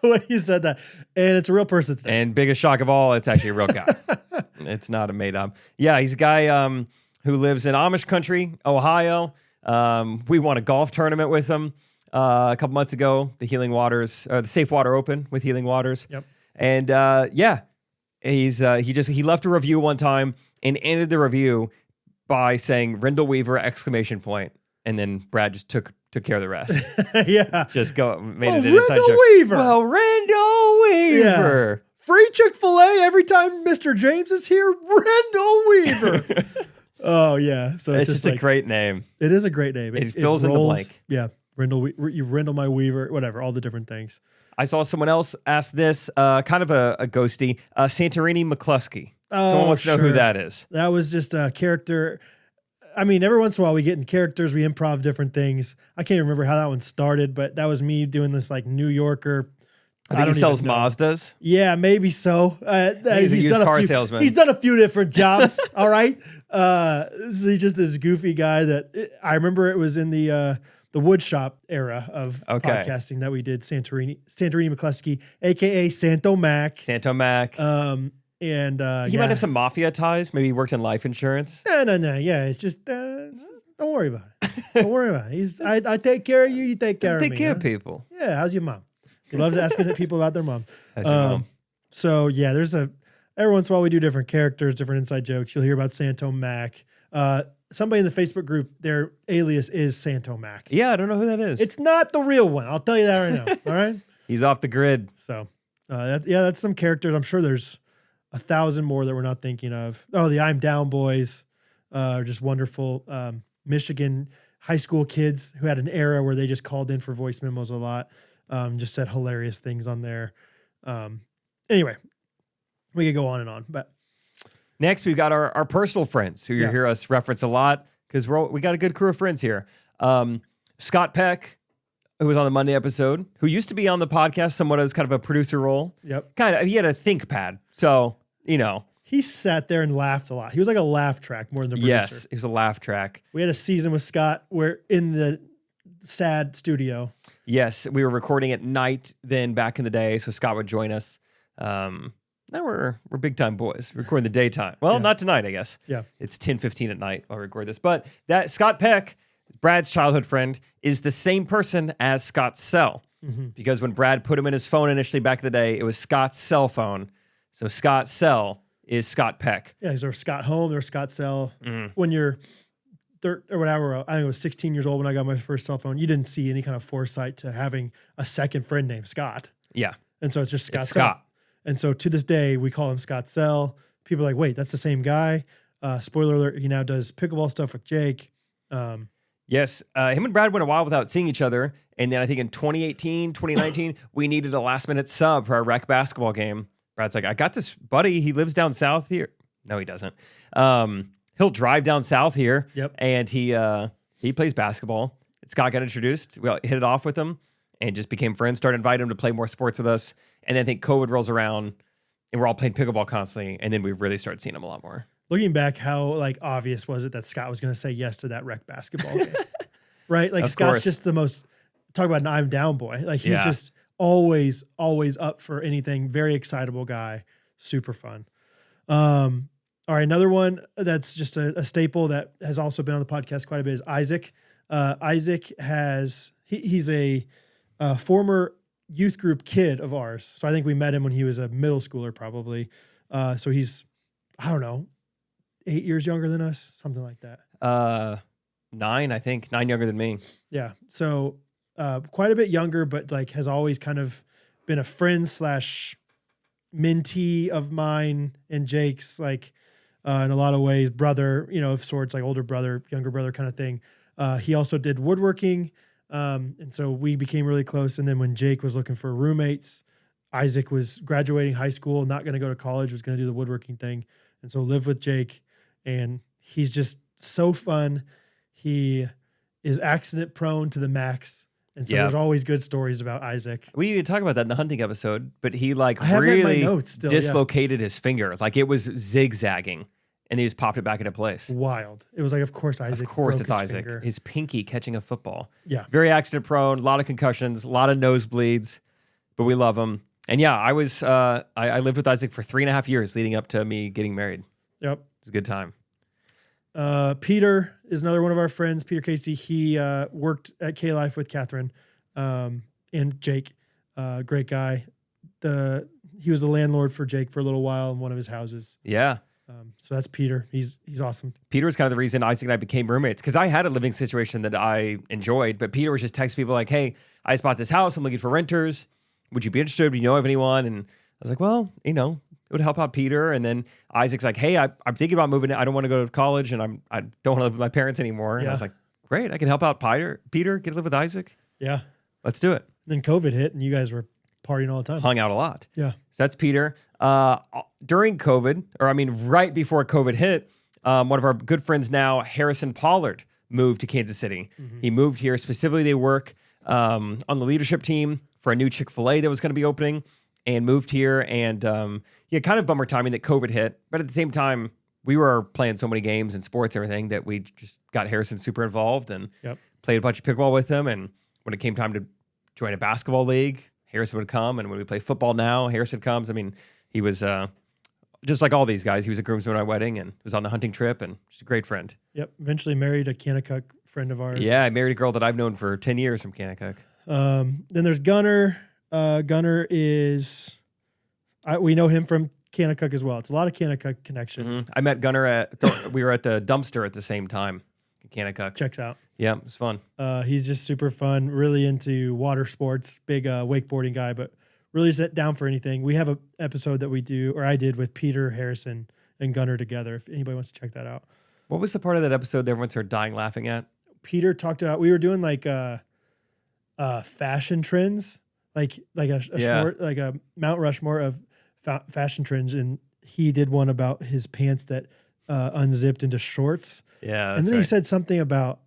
way you said that. And it's a real person's name. and biggest shock of all, it's actually a real guy. It's not a made up. Yeah, he's a guy who lives in Amish country, Ohio. We won a golf tournament with him a couple months ago, the Safe Water Open with Healing Waters. Yep. And yeah, he left a review one time and ended the review by saying Rendell Weaver ! And then Brad just took care of the rest. Yeah. Just made Oh, it an inside Rendell joke. Weaver! Well, Rendell Weaver. Free Chick-fil-A every time Mr. James is here. Rendell Weaver. Oh yeah. So It's it's just like, a great name. it is a great name. It fills in the rolls- blank. Yeah. You Rendell my Weaver, whatever, all the different things. I saw someone else ask this, kind of a ghosty, Santorini McCluskey. Someone wants to know who sure. that is. That was just a character. I mean, every once in a while we get in characters, we improv different things. I can't remember how that one started, but that was me doing this like New Yorker. I think he don't sells even know. Mazdas. Yeah, maybe so. He's a used done car few, salesman. He's done a few different jobs. All right. He's just this goofy guy that I remember it was in the wood shop era of podcasting that we did Santorini McCluskey, aka Santo Mac. Santo Mac. And He might have some mafia ties. Maybe he worked in life insurance. No. Yeah, it's just don't worry about it. Don't worry about it. I take care of you. You take care of me. Take care of huh? people. Yeah. How's your mom? He loves asking people about their mom. That's your mom. So yeah, every once in a while we do different characters, different inside jokes. You'll hear about Santo Mac. Somebody in the Facebook group, their alias is Santo Mac. Yeah, I don't know who that is. It's not the real one. I'll tell you that right now. All right. He's off the grid. So that's some characters. I'm sure there's 1,000 more that we're not thinking of. Oh, the I'm Down boys are just wonderful. Michigan high school kids who had an era where they just called in for voice memos a lot. Just said hilarious things on there. Anyway, we could go on and on, but Next, we've got our personal friends who you hear us reference a lot because we got a good crew of friends here. Scott Peck, who was on the Monday episode, who used to be on the podcast somewhat as kind of a producer role. Yep. Kind of, he had a think pad. So, he sat there and laughed a lot. He was like a laugh track more than the producer. Yes, it was a laugh track. We had a season with Scott where in the sad studio. Yes, we were recording at night then back in the day, so Scott would join us. Now we're big time boys. We're recording the daytime. Well, not tonight, I guess. Yeah. It's 10:15 at night while I record this. But that Scott Peck, Brad's childhood friend, is the same person as Scott's cell. Mm-hmm. Because when Brad put him in his phone initially back in the day, it was Scott's cell phone. So Scott's cell is Scott Peck. Yeah, there's Scott Home, there's Scott Cell. Mm-hmm. When you're or whatever, I think it was 16 years old when I got my first cell phone. You didn't see any kind of foresight to having a second friend named Scott. Yeah. And so it's just Scott It's Cell. Scott. And so to this day, we call him Scott Cell. People are like, wait, that's the same guy. Spoiler alert, he now does pickleball stuff with Jake. Yes. Him and Brad went a while without seeing each other. And then I think in 2018, 2019, we needed a last minute sub for our rec basketball game. Brad's like, I got this buddy. He lives down south here. No, he doesn't. He'll drive down south here. Yep. And he plays basketball. Scott got introduced. We hit it off with him and just became friends, started inviting him to play more sports with us. And then I think COVID rolls around and we're all playing pickleball constantly. And then we really started seeing him a lot more. Looking back, how like obvious was it that Scott was going to say yes to that rec basketball game? Right? Like Of Scott's course. just the most, talk about an I'm down boy. Like he's Yeah. just always up for anything. Very excitable guy. Super fun. All right. Another one that's just a staple that has also been on the podcast quite a bit is Isaac. Isaac he's a former youth group kid of ours. So I think we met him when he was a middle schooler probably. So he's, I don't know, 8 years younger than us, something like that. 9, I think. 9 younger than me. Yeah. So quite a bit younger, but like has always kind of been a friend / mentee of mine and Jake's, like in a lot of ways, brother, of sorts, like older brother, younger brother kind of thing. He also did woodworking. And so we became really close. And then when Jake was looking for roommates, Isaac was graduating high school, not going to go to college, was going to do the woodworking thing. And so lived with Jake, and he's just so fun. He is accident prone to the max. And so there's always good stories about Isaac. We didn't talk about that in the hunting episode, but he I have that in my really notes still, dislocated his finger. Like it was zigzagging, and he just popped it back into place. Wild. It was like, of course, Isaac. Of course, broke it's his Isaac. finger. His pinky catching a football. Yeah. Very accident prone, a lot of concussions, a lot of nosebleeds, but we love him. And yeah, I was I lived with Isaac for 3.5 years leading up to me getting married. Yep. It was a good time. Peter is another one of our friends. Peter Casey. He worked at K-Life with Catherine and Jake. Great guy. He was the landlord for Jake for a little while in one of his houses. Yeah. So that's Peter. He's awesome. Peter was kind of the reason Isaac and I became roommates, because I had a living situation that I enjoyed, but Peter was just texting people like, hey, I just bought this house. I'm looking for renters. Would you be interested? Do you know of anyone? And I was like, well, it would help out Peter. And then Isaac's like, hey, I'm thinking about moving. I don't want to go to college, and I don't want to live with my parents anymore. And I was like, great, I can help out Peter, get to live with Isaac. Yeah. Let's do it. Then COVID hit, and you guys were partying all the time. Hung out a lot. Yeah. So that's Peter. During COVID, right before COVID hit, one of our good friends now, Harrison Pollard, moved to Kansas City. Mm-hmm. He moved here specifically to work on the leadership team for a new Chick-fil-A that was going to be opening, and moved here. And kind of bummer timing that COVID hit. But at the same time, we were playing so many games and sports, everything, that we just got Harrison super involved and played a bunch of pickleball with him. And when it came time to join a basketball league, Harrison would come. And when we play football now, Harrison comes. He was just like all these guys. He was a groomsman at my wedding and was on the hunting trip, and just a great friend. Yep. Eventually married a Kanakuk friend of ours. Yeah, I married a girl that I've known for 10 years from Kanakuk. Then there's Gunner. Gunner is, we know him from Kanakuk as well. It's a lot of Kanakuk connections. Mm-hmm. I met Gunner we were at the dumpster at the same time in Kanakuk. Checks out. Yeah, it was fun. He's just super fun, really into water sports, big wakeboarding guy, but really set down for anything. We have an episode that I did with Peter, Harrison, and Gunner together, if anybody wants to check that out. What was the part of that episode that everyone started dying laughing at? Peter talked about, we were doing like fashion trends, like a Mount Rushmore of fashion trends, and he did one about his pants that unzipped into shorts. Yeah, and then he said something about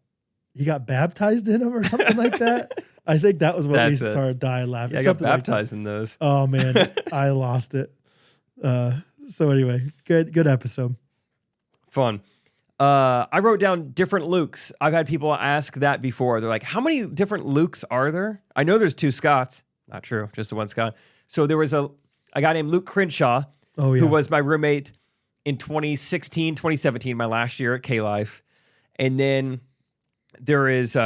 he got baptized in them or something like that. I think that was what we started dying laughing. Yeah, I got baptized in those. Oh man, I lost it. So anyway, good episode. Fun. I wrote down different Lukes. I've had people ask that before. They're like, how many different Lukes are there? I know there's 2 Scotts. Not true, just the one Scott. So there was a guy named Luke Crenshaw, who was my roommate in 2016, 2017, my last year at K-Life. And then there is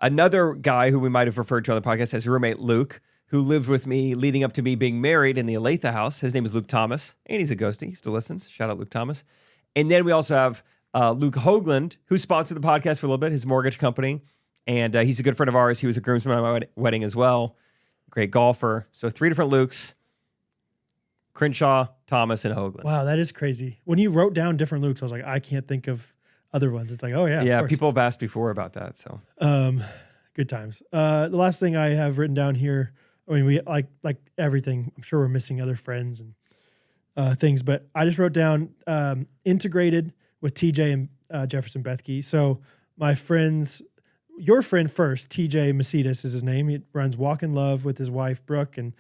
another guy who we might have referred to on the podcast as roommate Luke, who lived with me leading up to me being married in the Olathe house. His name is Luke Thomas, and he's a ghostie. He still listens. Shout out Luke Thomas. And then we also have Luke Hoagland, who sponsored the podcast for a little bit, his mortgage company. And he's a good friend of ours. He was a groomsman at my wedding as well. Great golfer. So 3 different Lukes: Crenshaw, Thomas, and Hoagland. Wow, that is crazy. When you wrote down different Lukes, I was like, I can't think of other ones. It's like, oh yeah. Yeah, people have asked before about that. So good times. The last thing I have written down here, we like everything. I'm sure we're missing other friends and things, but I just wrote down integrated with TJ and Jefferson Bethke. So my friends, your friend first, TJ Macedas is his name. He runs Walk in Love with his wife, Brooke, and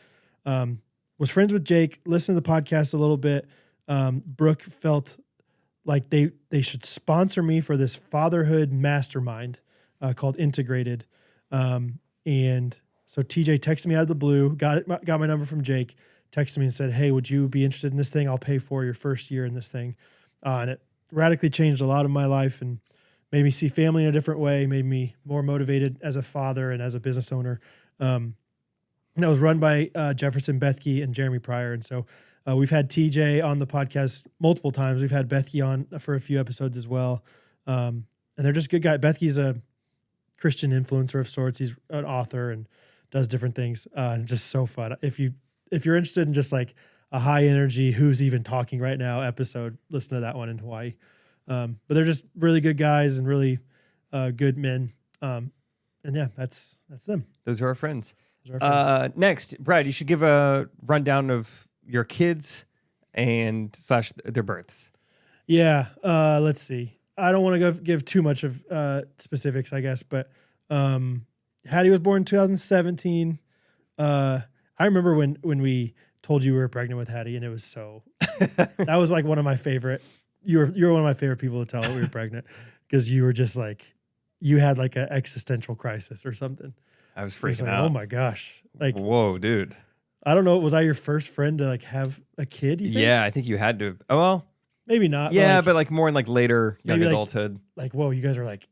was friends with Jake, listened to the podcast a little bit. Brooke felt like they should sponsor me for this fatherhood mastermind called Integrated. And so TJ texted me out of the blue, got my number from Jake, texted me and said, hey, would you be interested in this thing? I'll pay for your first year in this thing. And it radically changed a lot of my life and made me see family in a different way, made me more motivated as a father and as a business owner. And it was run by Jefferson Bethke and Jeremy Pryor. And so we've had TJ on the podcast multiple times. We've had Bethke on for a few episodes as well. And they're just good guys. Bethke's a Christian influencer of sorts. He's an author and does different things. And just so fun. If you're interested in just like a high energy, who's even talking right now episode. Listen to that one in Hawaii. But they're just really good guys and really good men. And yeah, that's them. Those are our friends. Those are our friends. Next, Brad, you should give a rundown of your kids and / their births. Yeah. Let's see. I don't want to give too much of specifics, I guess, but Hattie was born in 2017. I remember when we told you we were pregnant with Hattie, and it was that was like one of my favorite. You're one of my favorite people to tell we were pregnant, because you were just like, you had like an existential crisis or something. I was freaking like, out. Oh my gosh! Like, whoa, dude. I don't know. Was I your first friend to like have a kid? You think? Yeah, I think you had to. Oh well, maybe not. Yeah, but like more in like later young maybe adulthood. Like, whoa, you guys are like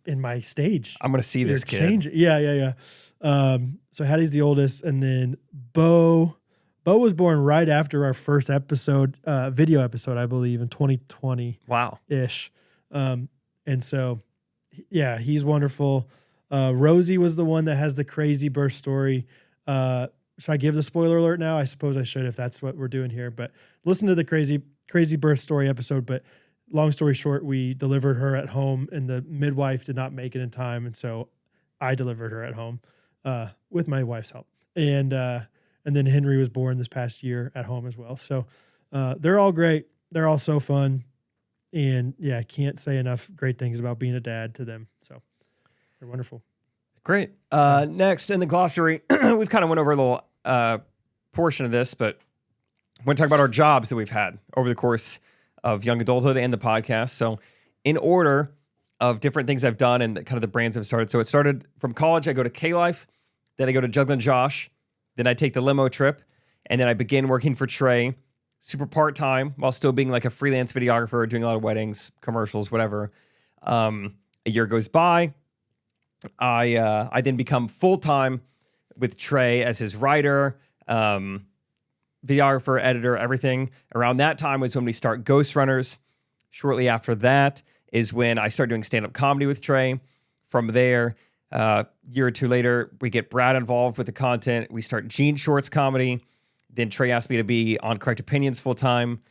in my stage. I'm gonna see this kid. Changing. Yeah. So Hattie's the oldest, and then Bo was born right after our first episode, video episode, I believe, in 2020. Wow. Ish. And so, yeah, he's wonderful. Rosie was the one that has the crazy birth story. Should I give the spoiler alert now? I suppose I should if that's what we're doing here. But listen to the crazy birth story episode. But long story short, we delivered her at home, and the midwife did not make it in time, and so I delivered her at home with my wife's help. And then Henry was born this past year at home as well. So they're all great. They're all so fun. And yeah, I can't say enough great things about being a dad to them. So they're wonderful. Great. Next in the glossary, we've kind of went over a little portion of this, but I want to talk about our jobs that we've had over the course of young adulthood and the podcast. So in order of different things I've done and kind of the brands I've started. So it started from college. I go to K-Life, then I go to Jugglin' Josh, then I take the limo trip, and then I begin working for Trey, super part-time, while still being like a freelance videographer, doing a lot of weddings, commercials, whatever. A year goes by. I then become full-time with Trey as his writer, videographer, editor, everything. Around that time was when we start Ghostrunners. Shortly after that is when I start doing stand-up comedy with Trey. From there, year or two later, we get Brad involved with the content. We start Jean Shorts comedy. Then Trey asked me to be on Correct Opinions full-time.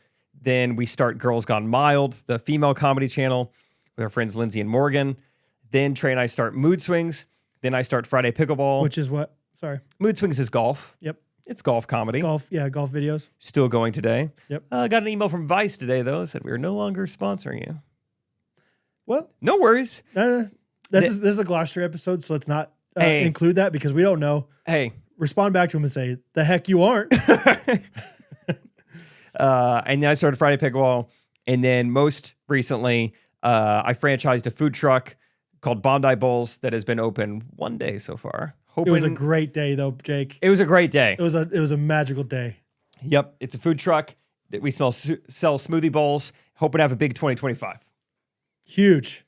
Then we start Girls Gone Mild, the female comedy channel with our friends Lindsay and Morgan. Then Trey and I start Mood Swings. Then I start Friday Pickleball. Which is what? Sorry. Mood Swings is golf. Yep. It's golf comedy. Golf videos. Still going today. Yep. Got an email from Vice today, though, said we are no longer sponsoring you. Well, no worries. This is a Glossary episode, so let's not include that because we don't know. Hey. Respond back to him and say, the heck you aren't. And then I started Friday Pickleball. And then most recently, I franchised a food truck called Bondi Bowls that has been open one day so far. It was a great day, though, Jake. It was a great day. It was a magical day. Yep. It's a food truck that we sell smoothie bowls. Hoping to have a big 2025. Huge.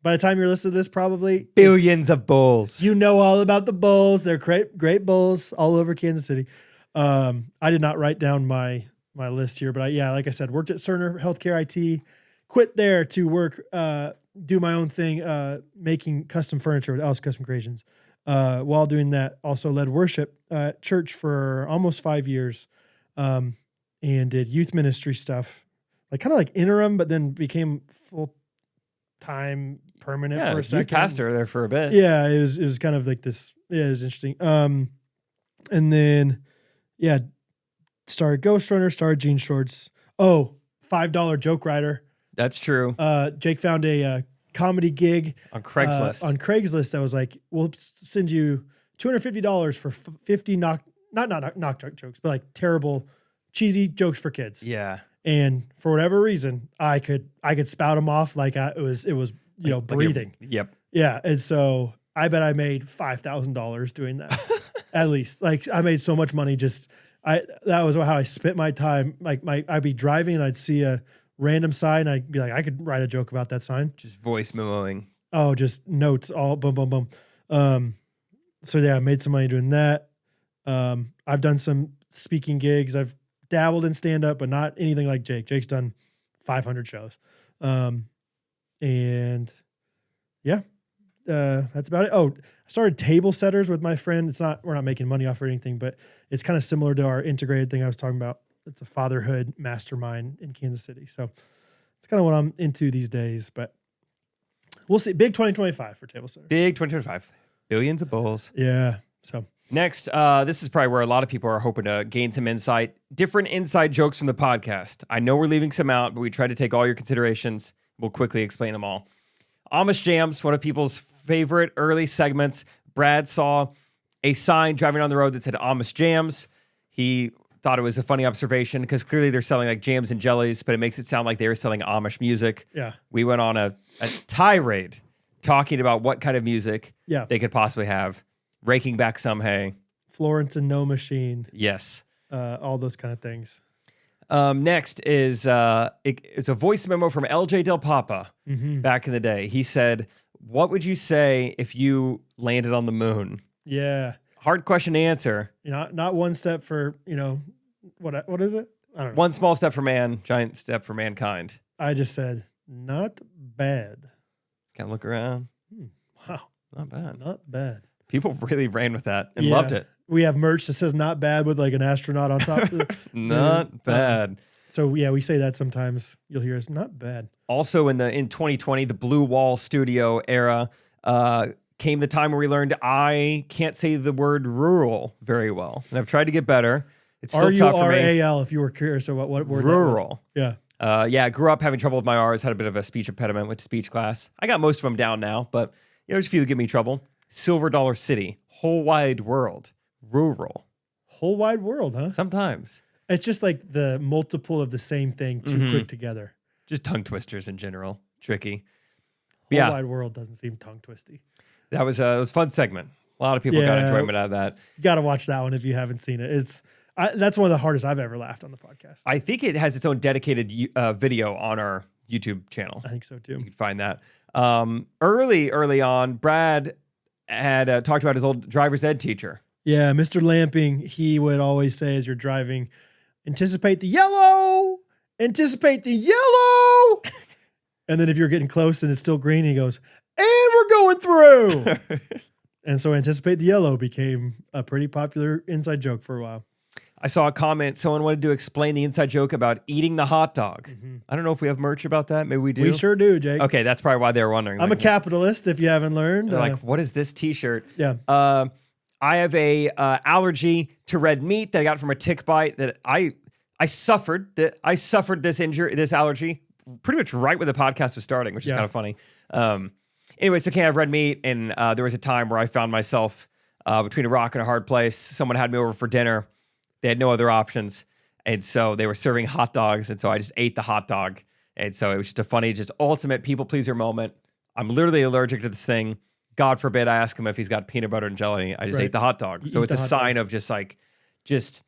By the time you're listening to this, probably billions of bowls. You know all about the bowls. They're great bowls all over Kansas City. I did not write down my list here, but like I said, worked at Cerner Healthcare IT, quit there to work, do my own thing, making custom furniture with Alice Custom Creations. While doing that, also led worship at church for almost 5 years, and did youth ministry stuff, like kind of like interim, but then became full time permanent for a second. Pastor there for a bit. Yeah, it was kind of like this. Yeah, it was interesting. And then started Ghostrunners, started Jean Shorts. Oh, $5 joke writer. That's true. Jake found a comedy gig on Craigslist. That was like, we'll send you $250 for 50 not knock jokes, but like terrible, cheesy jokes for kids. Yeah. And for whatever reason, I could spout them off like it was breathing. Yep. Yeah. And so I bet I made $5,000 doing that. At least. Like I made so much money that was how I spent my time. Like I'd be driving and I'd see a random sign. I'd be like, I could write a joke about that sign. Just voice memoing. Oh, just notes, all boom, boom, boom. So yeah, I made some money doing that. I've done some speaking gigs. I've dabbled in stand-up, but not anything like Jake. Jake's done 500 shows. And yeah, that's about it. Oh, I started Table Setters with my friend. We're not making money off or anything, but it's kind of similar to our integrated thing I was talking about. It's a fatherhood mastermind in Kansas City. So it's kind of what I'm into these days, but we'll see. Big 2025 for Table Setters. Big 2025. Billions of bowls. Yeah. So next, this is probably where a lot of people are hoping to gain some insight. Different inside jokes from the podcast. I know we're leaving some out, but we try to take all your considerations. We'll quickly explain them all. Amish Jams, one of people's favorite early segments. Brad saw a sign driving on the road that said Amish Jams. He thought it was a funny observation because clearly they're selling like jams and jellies, but it makes it sound like they were selling Amish music. Yeah. We went on a tirade talking about what kind of music they could possibly have, raking back some hay. Florence and No Machine. Yes. All those kind of things. Next is it's a voice memo from LJ Del Papa back in the day. He said, "What would you say if you landed on the moon?" Yeah. Hard question to answer. Not one step for, what is it? I don't know. One small step for man, giant step for mankind. I just said, not bad. Kind of look around. Wow. Not bad. Not bad. People really ran with that and loved it. We have merch that says not bad with like an astronaut on top of it. Not bad. So yeah, we say that sometimes. You'll hear us, not bad. Also in 2020, the Blue Wall Studio era, came the time where we learned I can't say the word rural very well. And I've tried to get better. It's still tough for me. R-U-R-A-L if you were curious about what word rural. That was. Yeah. I grew up having trouble with my R's, had a bit of a speech impediment, went to speech class. I got most of them down now, but there's a few that give me trouble. Silver Dollar City, whole wide world, rural. Whole wide world, huh? Sometimes. It's just like the multiple of the same thing too quick together. Just tongue twisters in general. Tricky. Whole wide world doesn't seem tongue twisty. That was a fun segment. A lot of people got enjoyment out of that. You got to watch that one if you haven't seen it. That's one of the hardest I've ever laughed on the podcast. I think it has its own dedicated video on our YouTube channel. I think so too. You can find that. Early on, Brad had talked about his old driver's ed teacher. Yeah, Mr. Lamping, he would always say as you're driving, anticipate the yellow, anticipate the yellow. And then if you're getting close and it's still green, he goes, and we're going through. And so anticipate the yellow became a pretty popular inside joke for a while. I saw a comment. Someone wanted to explain the inside joke about eating the hot dog. I don't know if we have merch about that. Maybe we do. We sure do, Jake. Okay, that's probably why they were wondering. I'm a capitalist, if you haven't learned. Like, what is this T-shirt? Yeah. I have a allergy to red meat that I got from a tick bite that I suffered. I suffered this allergy pretty much right when the podcast was starting, which is kind of funny. Anyway, so can't have red meat, and there was a time where I found myself between a rock and a hard place. Someone had me over for dinner. They had no other options, and so they were serving hot dogs, and so I just ate the hot dog, and so it was just a funny, just ultimate people pleaser moment. I'm literally allergic to this thing. God forbid I ask him if he's got peanut butter and jelly. I just ate the hot dog. So it's a sign of just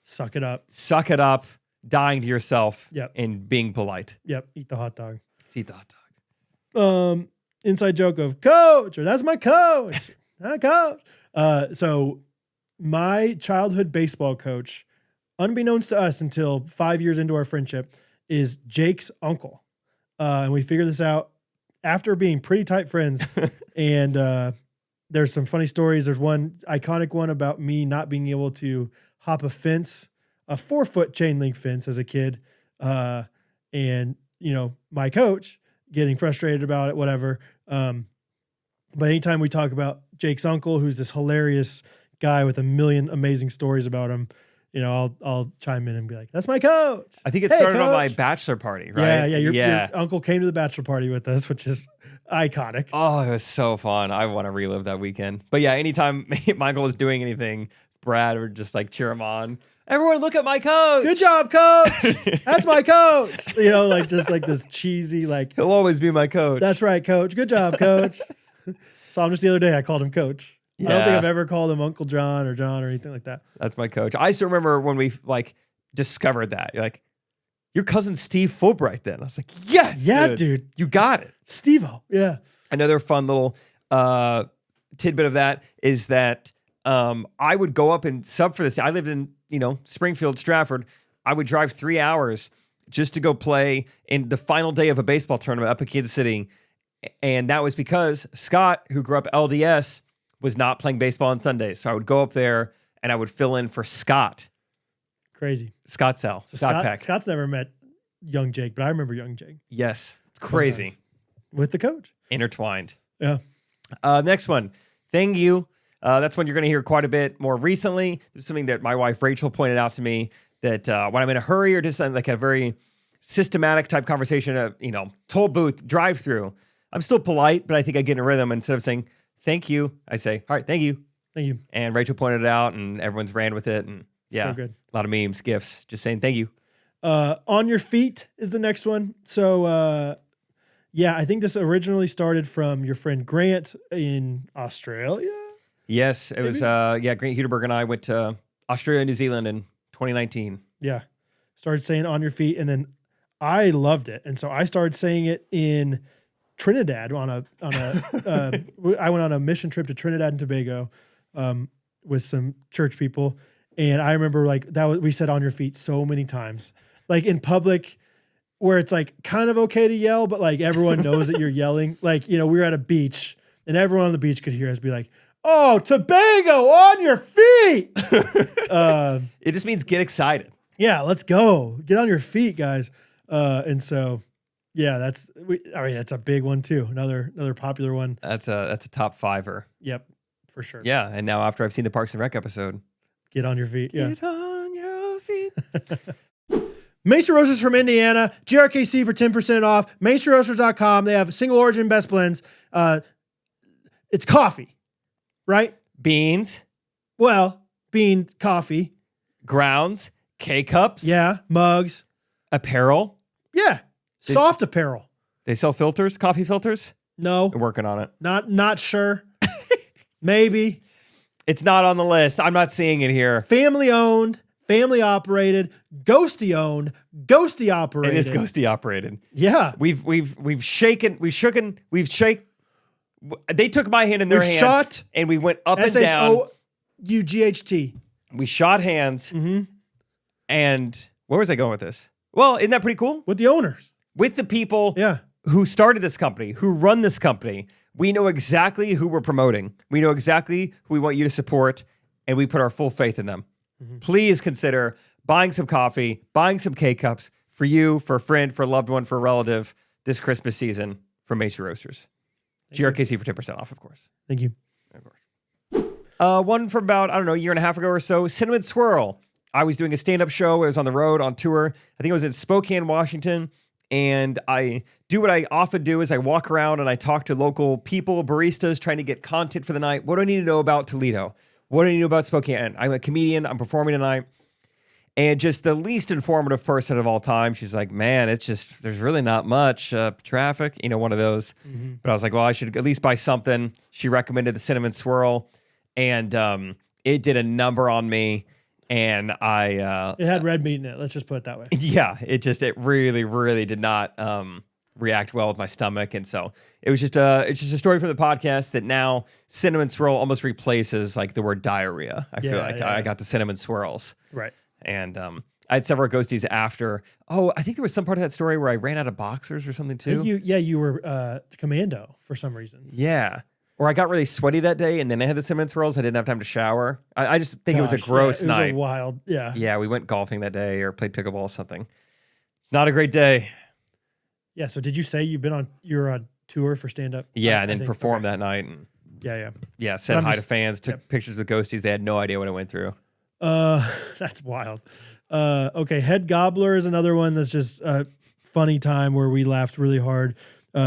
suck it up, dying to yourself, and being polite. Yep, eat the hot dog. Eat the hot dog. Inside joke of coach, or that's my coach. Coach. So my childhood baseball coach, unbeknownst to us until 5 years into our friendship, is Jake's uncle. And we figured this out after being pretty tight friends. And there's some funny stories. There's one iconic one about me not being able to hop a fence, a 4-foot chain link fence as a kid. And, my coach getting frustrated about it, whatever. But anytime we talk about Jake's uncle, who's this hilarious guy with a million amazing stories about him, I'll chime in and be like, that's my coach. I think it started on my bachelor party, right? Yeah. Your uncle came to the bachelor party with us, which is iconic. Oh, it was so fun. I want to relive that weekend. But yeah, anytime Michael was doing anything, Brad would just cheer him on. Everyone look at my coach. Good job, coach. That's my coach. Just this cheesy, he'll always be my coach. That's right, coach. Good job, coach. Saw him just the other day. I called him coach. Yeah. I don't think I've ever called him Uncle John or John or anything like that. That's my coach. I still remember when we discovered that. You're like, your cousin Steve Fulbright then. I was like, yes. Yeah, dude. You got it. Steve-O. Yeah. Another fun little tidbit of that is that I would go up and sub for this. I lived in, Springfield, Stratford. I would drive 3 hours just to go play in the final day of a baseball tournament up in Kansas City. And that was because Scott, who grew up LDS, was not playing baseball on Sundays. So I would go up there and I would fill in for Scott. Crazy. Scott Sell. So Scott Peck. Scott's never met young Jake, but I remember young Jake. Yes. It's crazy. Sometimes. With the coach. Intertwined. Yeah. Next one. Thank you. That's one you're going to hear quite a bit more recently. It's something that my wife Rachel pointed out to me that when I'm in a hurry or just like a very systematic type conversation, toll booth, drive through, I'm still polite, but I think I get in a rhythm. Instead of saying thank you, I say, all right, thank you. Thank you. And Rachel pointed it out and everyone's ran with it. And yeah, So good. A lot of memes, GIFs, just saying thank you. On your feet is the next one. So, yeah, I think this originally started from your friend Grant in Australia. Yes, it was, Grant Huderberg and I went to Australia and New Zealand in 2019. Yeah. Started saying on your feet, and then I loved it. And so I started saying it in Trinidad I went on a mission trip to Trinidad and Tobago with some church people. And I remember we said on your feet so many times, like in public where it's like kind of okay to yell, but like everyone knows that you're yelling. Like, we were at a beach and everyone on the beach could hear us be like, oh, Tobago on your feet. It just means get excited. Yeah, let's go. Get on your feet, guys. And so, yeah, that's a big one too. Another popular one. That's a top fiver. Yep, for sure. Yeah, and now after I've seen the Parks and Rec episode, get on your feet. Yeah. Get on your feet. Maestro Roasters from Indiana, GRKC for 10% off. MaestroRoasters.com. They have single origin best blends. It's coffee, right? Beans. Well, bean coffee. Grounds. K-cups. Yeah. Mugs. Apparel. Yeah. Soft apparel. They sell filters, coffee filters? No. They're working on it. Not sure. Maybe. It's not on the list. I'm not seeing it here. Family owned, family operated, ghosty owned, ghosty operated. It is ghosty operated. Yeah. We've shaken. They took my hand in their hand. Shot. And we went up and down. SHOUGHT. We shot hands. Mm-hmm. And where was I going with this? Well, isn't that pretty cool? With the owners. With the people Yeah. who started this company, who run this company. We know exactly who we're promoting. We know exactly who we want you to support, and we put our full faith in them. Mm-hmm. Please consider buying some coffee, buying some K-cups for you, for a friend, for a loved one, for a relative this Christmas season from Maestro Roasters. GRKC for 10% off, of course. Thank you. Of course. One from about, a year and a half ago or so, Cinnamon Swirl. I was doing a stand-up show. I was on the road on tour. I think it was in Spokane, Washington. And I do what I often do is I walk around and I talk to local people, baristas, trying to get content for the night. What do I need to know about Toledo? What do I need to know about Spokane? I'm a comedian. I'm performing tonight. And just the least informative person of all time. She's like, man, it's just, there's really not much traffic. One of those. Mm-hmm. But I was like, well, I should at least buy something. She recommended the Cinnamon Swirl. And it did a number on me. And it had red meat in it. Let's just put it that way. Yeah, it really, really did not react well with my stomach, and so it's just a story from the podcast that now Cinnamon Swirl almost replaces like the word diarrhea. I feel like I got the cinnamon swirls, right? And I had several ghosties after. Oh, I think there was some part of that story where I ran out of boxers or something too. You were commando for some reason. Yeah. Or I got really sweaty that day, and then I had the cinnamon swirls. I didn't have time to shower. I just think it was a gross night. It was a wild, yeah. Yeah, we went golfing that day or played pickleball or something. It's not a great day. Yeah, so did you say you're on tour for stand-up? Yeah, and then performed that night. And yeah, said hi to fans, took pictures with ghosties. They had no idea what I went through. That's wild. Okay, Head Gobbler is another one that's just a funny time where we laughed really hard.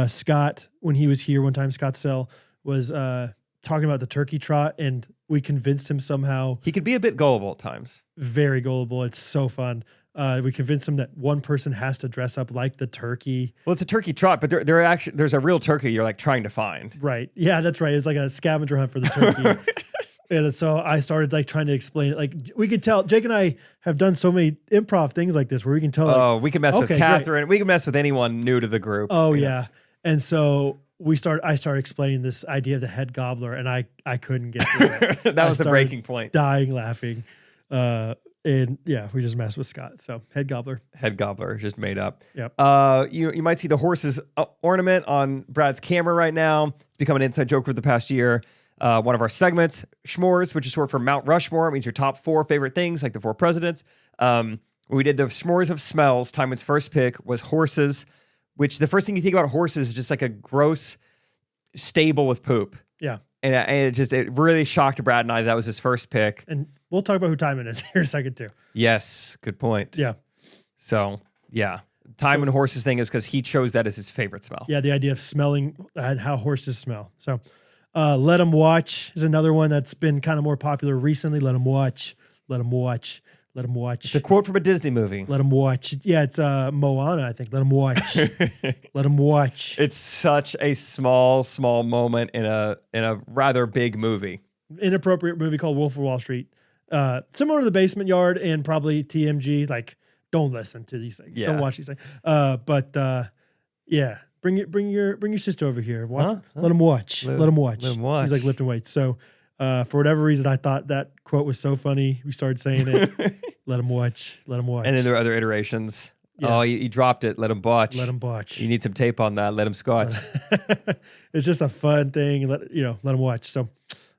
Scott, when he was here one time, Scott Sell was talking about the turkey trot, and we convinced him somehow. He could be a bit gullible at times. Very gullible. It's so fun. We convinced him that one person has to dress up like the turkey. Well, it's a turkey trot, but there's a real turkey you're like trying to find. Right. Yeah, that's right. It's like a scavenger hunt for the turkey. And so I started like trying to explain it. Like we could tell, Jake and I have done so many improv things like this where we can tell. Oh, we can mess with Catherine. Great. We can mess with anyone new to the group. Oh yeah. And so I started explaining this idea of the head gobbler, and I couldn't get through it. That was the breaking point. Dying laughing. And yeah, we just messed with Scott. So head gobbler. Head gobbler, just made up. Yep. You might see the horse's ornament on Brad's camera right now. It's become an inside joke for the past year. One of our segments, Schmores, which is short for Mount Rushmore. It means your top 4 favorite things, like the 4 presidents. We did the Schmores of smells. Timon's first pick was horses, which the first thing you think about horses is just like a gross stable with poop. Yeah. And it really shocked Brad and I. That was his first pick. And we'll talk about who Timon is here in a second too. Yes, good point. Yeah. So yeah, Timon horses thing is because he chose that as his favorite smell. Yeah, the idea of smelling how horses smell. So, Let 'Em Watch is another one that's been kind of more popular recently. Let 'em watch. Let 'em watch. Let 'em watch. It's a quote from a Disney movie. Let 'em watch. Yeah, it's Moana, I think. Let 'em watch. Let 'em watch. It's such a small moment in a rather big movie. Inappropriate movie called Wolf of Wall Street. Similar to The Basement Yard and probably TMG. Like, don't listen to these things. Yeah. Don't watch these things. Yeah. Bring your sister over here. Let them watch. Let them watch. Let 'em watch. He's like lifting weights. So for whatever reason, I thought that quote was so funny. We started saying it. Let them watch. Let them watch. And then there are other iterations. Yeah. Oh, you dropped it. Let him watch. Let them watch. You need some tape on that. Let him scotch. It's just a fun thing. Let them watch. So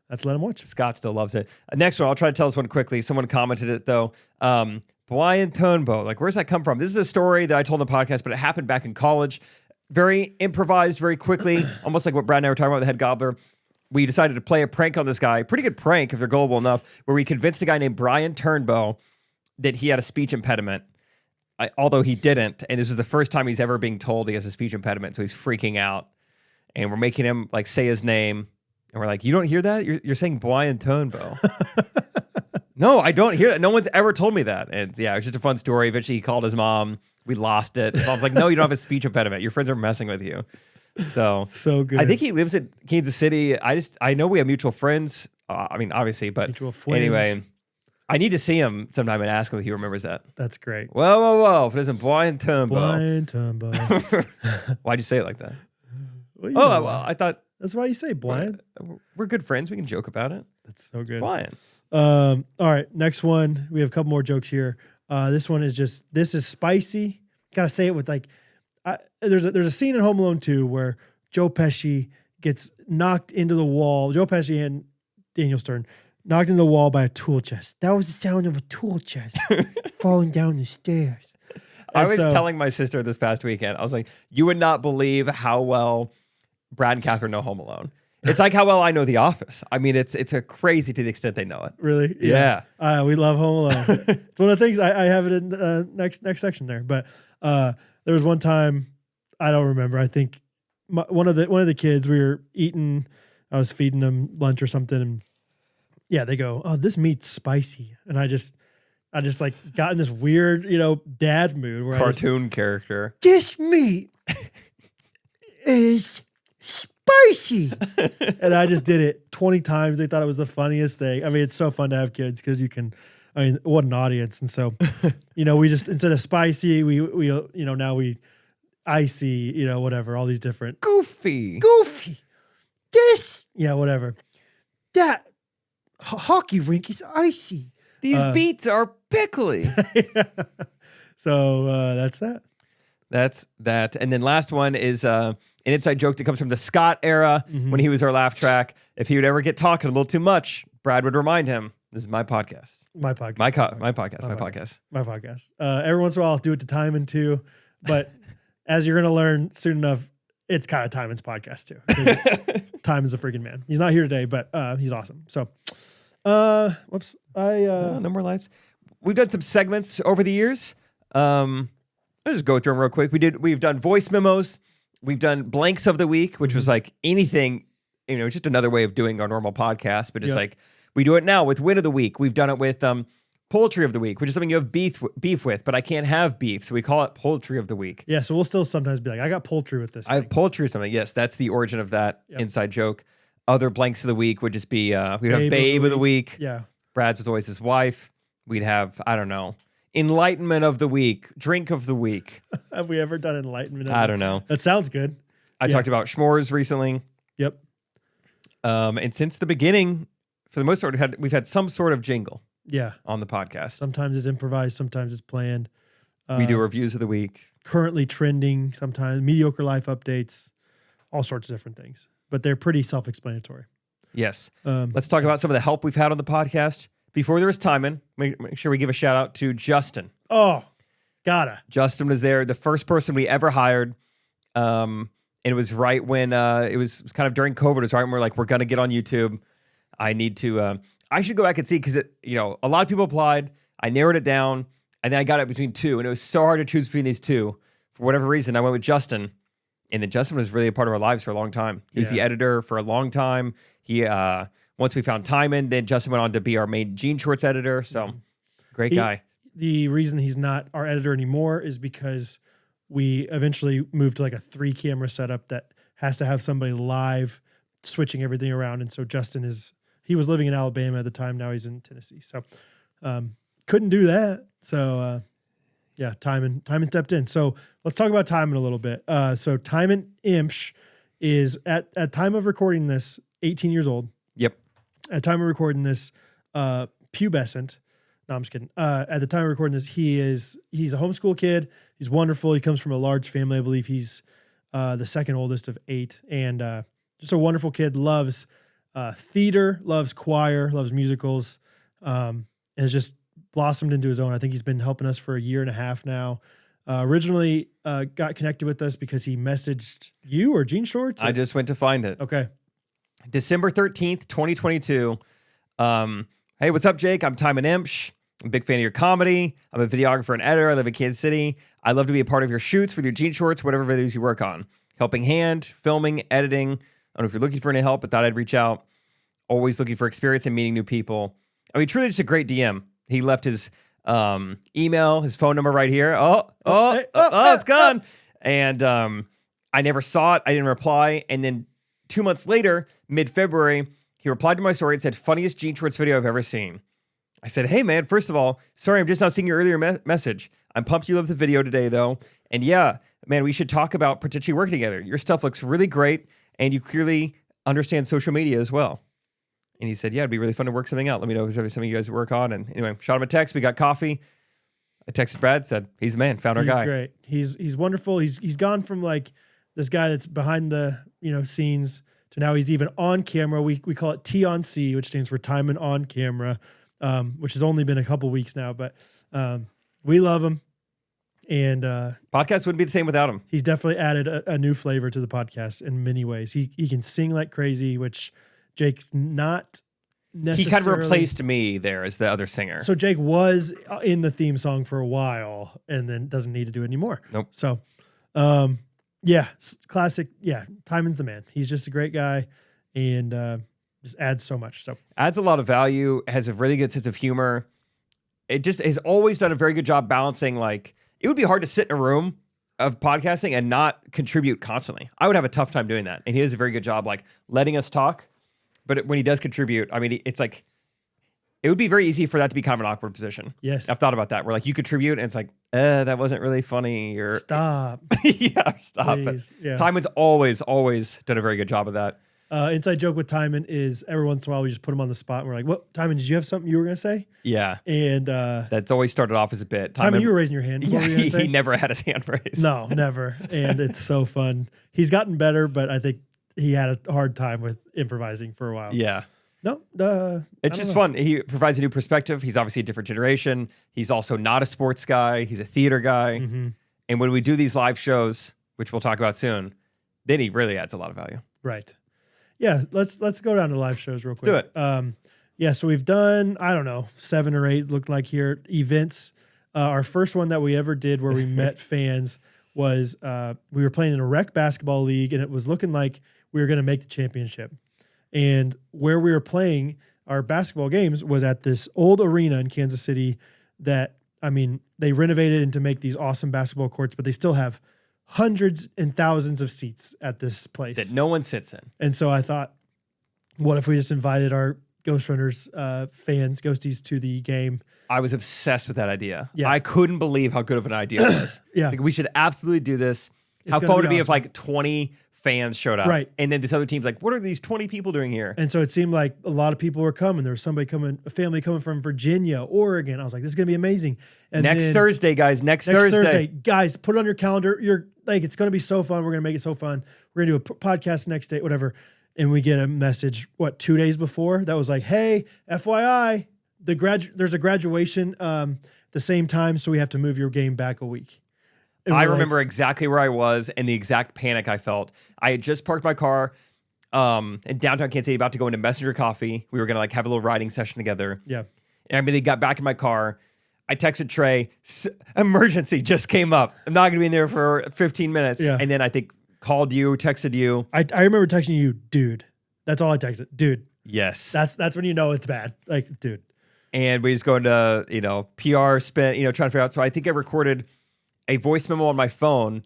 that's Let them watch. Scott still loves it. Next one, I'll try to tell this one quickly. Someone commented it though. Brian Turnbow. Like, where's that come from? This is a story that I told in the podcast, but it happened back in college. Very improvised, very quickly, almost like what Brad and I were talking about with the head gobbler. We decided to play a prank on this guy. Pretty good prank if they're gullible enough, where we convinced a guy named Brian Turnbow that he had a speech impediment. Although he didn't. And this is the first time he's ever being told he has a speech impediment. So he's freaking out. And we're making him like say his name. And we're like, you don't hear that? You're saying Brian Turnbow. No, I don't hear that. No one's ever told me that. And yeah, it was just a fun story. Eventually he called his mom. We lost it. His mom's like, no, you don't have a speech impediment. Your friends are messing with you. So good. I think he lives in Kansas City. I know we have mutual friends. I mean, obviously, but anyway, I need to see him sometime and ask him if he remembers that. That's great. Whoa. If it isn't Brian Turnbow. Brian Turnbow. Why'd you say it like that? Well, well, I thought. That's why you say Brian. We're good friends. We can joke about it. That's so good. Brian. All right, next one. We have a couple more jokes here. This one is this is spicy. Gotta say it with like, there's a scene in Home Alone 2 where Joe Pesci gets knocked into the wall. Joe Pesci and Daniel Stern knocked into the wall by a tool chest. That was the sound of a tool chest falling down the stairs. I was telling my sister this past weekend, I was like, you would not believe how well Brad and Catherine know Home Alone. It's like how well I know The Office. I mean, it's a crazy to the extent they know it. Really? Yeah. We love Home Alone. It's one of the things I have it in the next section there. But there was one time, I don't remember. I think one of the kids, we were eating. I was feeding them lunch or something, and yeah, they go, "Oh, this meat's spicy," and I just like got in this weird, dad mood where cartoon character. This meat is spicy. And I just did it 20 times. They thought it was the funniest thing. I mean, it's so fun to have kids because what an audience. And so, we just, instead of spicy, we now we icy, whatever, all these different goofy, this, whatever. That hockey rink is icy. These beets are pickly. So that's that. That's that. And then last one is an inside joke that comes from the Scott era when he was our laugh track. If he would ever get talking a little too much, Brad would remind him, this is my podcast. My podcast. My podcast. My podcast. Every once in a while I'll do it to Timon too. But as you're going to learn soon enough, it's kind of Timon's podcast too. Timon's a freaking man. He's not here today, but he's awesome. So, whoops. No more lights. We've done some segments over the years. I'll just go through them real quick. We've done voice memos. We've done blanks of the week, which was like anything, just another way of doing our normal podcast, but just like we do it now with win of the week. We've done it with poultry of the week, which is something you have beef with, but I can't have beef, so we call it poultry of the week. Yeah, so we'll still sometimes be like, I got poultry with this. I have poultry or something. Yes, that's the origin of that inside joke. Other blanks of the week would just be we'd have babe of the week. Yeah, Brad's was always his wife. We'd have enlightenment of the week, drink of the week. Have we ever done enlightenment? I don't know. That sounds good. I talked about s'mores recently. Yep. And since the beginning, for the most part, we've had some sort of jingle. Yeah. on the podcast. Sometimes it's improvised, sometimes it's planned. We do reviews of the week. Currently trending, sometimes mediocre life updates, all sorts of different things. But they're pretty self-explanatory. Yes. Let's talk about some of the help we've had on the podcast. Before there was Timon, make sure we give a shout out to Justin. Oh, gotta. Justin was there, the first person we ever hired. And it was right when it was kind of during COVID. It was right when we're going to get on YouTube. I need to, I should go back and see because a lot of people applied. I narrowed it down and then I got it between two. And it was so hard to choose between these two. For whatever reason, I went with Justin. And then Justin was really a part of our lives for a long time. He was the editor for a long time. He, once we found Timon, then Justin went on to be our main Gene Shorts editor. So great guy. The reason he's not our editor anymore is because we eventually moved to like a 3-camera setup that has to have somebody live switching everything around. And so Justin he was living in Alabama at the time. Now he's in Tennessee. So couldn't do that. So Timon stepped in. So let's talk about Timon a little bit. So Timon Imsh is at time of recording this, 18 years old. Yep. At time of recording this, pubescent. No, I'm just kidding. At the time of recording this, he's a homeschool kid. He's wonderful. He comes from a large family. I believe he's the second oldest of 8, and just a wonderful kid. Loves theater, loves choir, loves musicals, and has just blossomed into his own. I think he's been helping us for a year and a half now. Originally got connected with us because he messaged you or Gene Shorts. I just went to find it. Okay. December 13th, 2022. Hey, what's up, Jake? I'm Timon Imsh. I'm a big fan of your comedy. I'm a videographer and editor. I live in Kansas City. I'd love to be a part of your shoots with your Gene Shorts, whatever videos you work on. Helping hand, filming, editing. I don't know if you're looking for any help, but thought I'd reach out. Always looking for experience and meeting new people. I mean, truly just a great DM. He left his email, his phone number right here. It's gone. And I never saw it. I didn't reply. And then 2 months later, mid-February, he replied to my story and said, funniest Gene Shorts video I've ever seen. I said, hey, man, first of all, sorry, I'm just now seeing your earlier message. I'm pumped you love the video today, though. And yeah, man, we should talk about potentially working together. Your stuff looks really great, and you clearly understand social media as well. And he said, yeah, it'd be really fun to work something out. Let me know if there's something you guys work on. And anyway, shot him a text. We got coffee. I texted Brad, said, he's the man, found our guy. He's great. He's wonderful. He's gone from like this guy that's behind the scenes to now he's even on camera. We call it T on C, which stands for Timon on camera, which has only been a couple weeks now, but we love him. And podcast wouldn't be the same without him. He's definitely added a new flavor to the podcast in many ways. He can sing like crazy, which Jake's not necessarily. He kind of replaced me there as the other singer. So Jake was in the theme song for a while and then doesn't need to do it anymore. Nope. So, classic. Yeah, Timon's the man. He's just a great guy and just adds so much. So adds a lot of value, has a really good sense of humor. It just has always done a very good job balancing, like, it would be hard to sit in a room of podcasting and not contribute constantly. I would have a tough time doing that. And he does a very good job, like, letting us talk. But when he does contribute, I mean, it's like, it would be very easy for that to be kind of an awkward position. Yes. I've thought about that, where like you contribute and it's like, that wasn't really funny, or stop. Stop. But yeah. Timon's always done a very good job of that. Inside joke with Timon is every once in a while we just put him on the spot and we're like, what, Timon, did you have something you were going to say? Yeah. And that's always started off as a bit. Timon, you were raising your hand. Yeah, he never had his hand raised. No, never. And it's so fun. He's gotten better, but I think he had a hard time with improvising for a while. Yeah. No, it's just fun. He provides a new perspective. He's obviously a different generation. He's also not a sports guy. He's a theater guy. Mm-hmm. And when we do these live shows, which we'll talk about soon, then he really adds a lot of value. Right. Yeah, let's go down to live shows real quick. Let's do it. So we've done, 7 or 8, looked like here, events. Our first one that we ever did where we met fans was we were playing in a rec basketball league, and it was looking like we were going to make the championship. And where we were playing our basketball games was at this old arena in Kansas City that, they renovated and to make these awesome basketball courts, but they still have hundreds and thousands of seats at this place that no one sits in. And so I thought, what if we just invited our Ghostrunners fans, ghosties, to the game? I was obsessed with that idea. Yeah. I couldn't believe how good of an idea it was. Yeah. Like, we should absolutely do this. How fun would it be if like 20 fans showed up. Right. And then this other team's like, what are these 20 people doing here? And so it seemed like a lot of people were coming. There was a family coming from Virginia, Oregon. I was like, this is going to be amazing. And next Thursday, guys, next Thursday. Guys, put it on your calendar. You're like, it's going to be so fun. We're going to make it so fun. We're going to do a podcast next day, whatever. And we get a message, 2 days before that was like, hey, FYI, there's a graduation the same time. So we have to move your game back a week. I remember exactly where I was and the exact panic I felt. I had just parked my car in downtown Kansas City, about to go into Messenger Coffee. We were going to have a little riding session together. Yeah. And I immediately got back in my car. I texted Trey, emergency just came up. I'm not going to be in there for 15 minutes. Yeah. And then I think called you, texted you. I remember texting you, dude. That's all I texted. Dude. Yes. That's when you know it's bad. Like, dude. And we just go into, PR spin, trying to figure out. So I think I recorded a voice memo on my phone,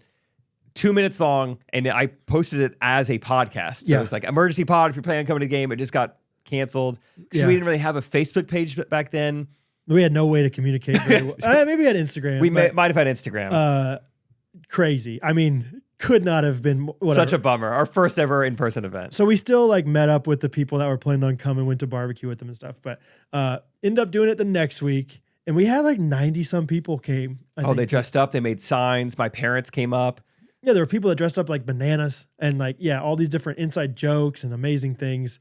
2 minutes long, and I posted it as a podcast. So it was like, emergency pod, if you're planning on coming to the game. It just got canceled. So we didn't really have a Facebook page back then. We had no way to communicate very well. Maybe we had Instagram. We might have had Instagram. Crazy. I mean, could not have been whatever. Such a bummer. Our first ever in-person event. So we still met up with the people that were planning on coming, went to barbecue with them and stuff, but ended up doing it the next week. And we had 90 some people came. They dressed up. They made signs. My parents came up. Yeah, there were people that dressed up like bananas and all these different inside jokes and amazing things.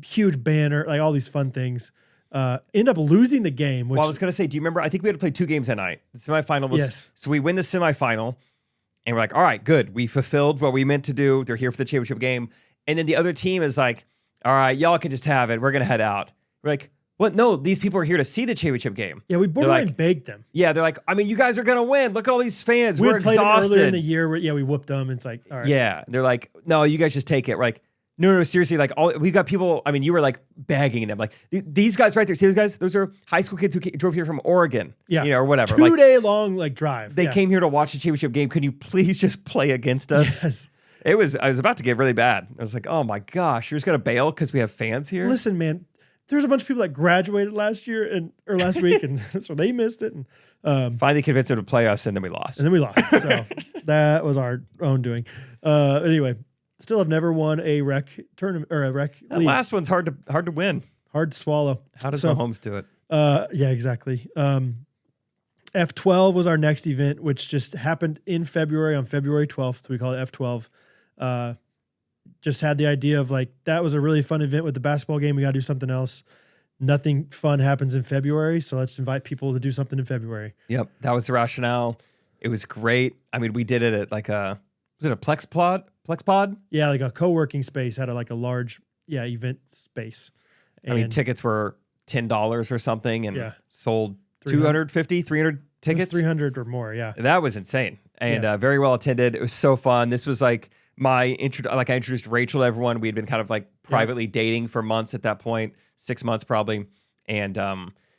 Huge banner, all these fun things. End up losing the game. Which, I was going to say, do you remember? I think we had to play 2 games that night. The semifinal was. Yes. So we win the semifinal and we're like, all right, good. We fulfilled what we meant to do. They're here for the championship game. And then the other team is like, all right, y'all can just have it. We're going to head out. We're like, what? No, these people are here to see the championship game. Yeah, we borderline begged them. Yeah, they're like, I mean, you guys are going to win. Look at all these fans. We We're had played exhausted. them earlier in the year. We whooped them. It's like, all right. Yeah, they're like, no, you guys just take it. We're like, no, seriously. We've got people. I mean, you were begging them. These guys right there. See those guys? Those are high school kids who drove here from Oregon. Yeah, or whatever. 2-day long drive. They came here to watch the championship game. Could you please just play against us? Yes. I was about to get really bad. I was like, oh my gosh, you're just gonna bail because we have fans here. Listen, man. There's a bunch of people that graduated last week, and so they missed it. And finally convinced them to play us, and then we lost. So that was our own doing. Anyway, still have never won a rec tournament or a rec league. That last one's hard to win. Hard to swallow. How does Mahomes do it? Yeah, exactly. F12 was our next event, which just happened in February on February 12th. So we call it F12. Just had the idea of that was a really fun event with the basketball game. We got to do something else. Nothing fun happens in February. So let's invite people to do something in February. Yep. That was the rationale. It was great. I mean, we did it at was it a Plex pod? Yeah. A co-working space had a large, event space. And I mean, tickets were $10 or something and sold 250, 300 tickets. 300 or more. Yeah. That was insane. And very well attended. It was so fun. This was I introduced Rachel to everyone. We had been kind of privately dating for months at that point, 6 months probably. And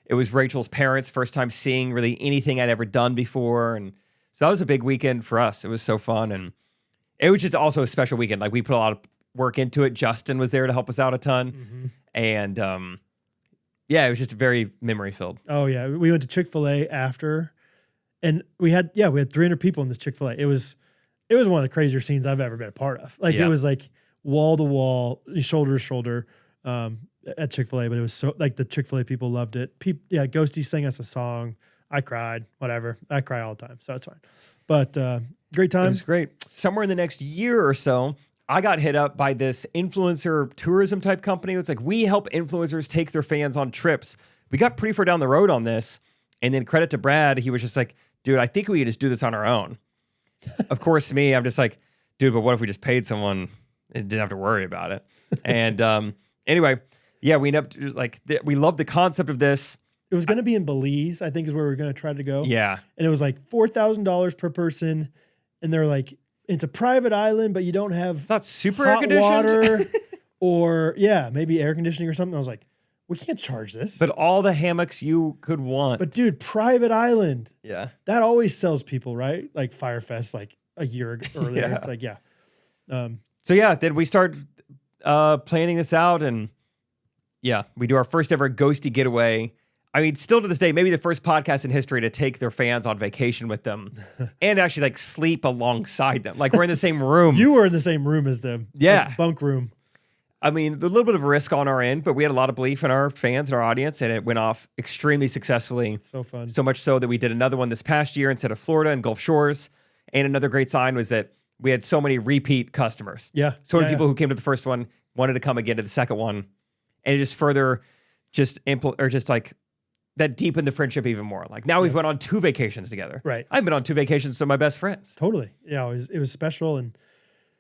it was Rachel's parents' first time seeing really anything I'd ever done before. And so that was a big weekend for us. It was so fun. And it was just also a special weekend. We put a lot of work into it. Justin was there to help us out a ton. Mm-hmm. And it was just very memory filled. Oh yeah. We went to Chick-fil-A after and we had 300 people in this Chick-fil-A. It was one of the crazier scenes I've ever been a part of. It was wall to wall, shoulder to shoulder at Chick-fil-A, but it was so the Chick-fil-A people loved it. Ghosty sang us a song. I cried, whatever. I cry all the time, so it's fine. But great time. It was great. Somewhere in the next year or so, I got hit up by this influencer tourism type company. It's we help influencers take their fans on trips. We got pretty far down the road on this. And then credit to Brad, he was just dude, I think we could just do this on our own. Of course, me, I'm just dude, but what if we just paid someone and didn't have to worry about it? And anyway, we ended up we love the concept of this. It was going to be in Belize, I think is where we were going to try to go. Yeah. And it was $4,000 per person. And they're it's a private island, but you don't have it's not super hot air conditioned water or maybe air conditioning or something. I was we can't charge this. But all the hammocks you could want. But dude, private island. Yeah. That always sells people, right? Firefest, a year earlier. It's then we start planning this out and we do our first ever ghosty getaway. I mean, still to this day, maybe the first podcast in history to take their fans on vacation with them and actually like sleep alongside them. Like we're in the same room. You were in the same room as them. Yeah. Like bunk room. I mean, a little bit of a risk on our end, but we had a lot of belief in our fans and our audience, and it went off extremely successfully. So fun. So much so that we did another one this past year instead of Florida and Gulf Shores. And another great sign was that we had so many repeat customers. Yeah. So many people who came to the first one wanted to come again to the second one. And it just further just like that deepened the friendship even more. Like now we've went on 2 vacations together. Right. I've been on 2 vacations with some of my best friends. Totally. Yeah, it was special and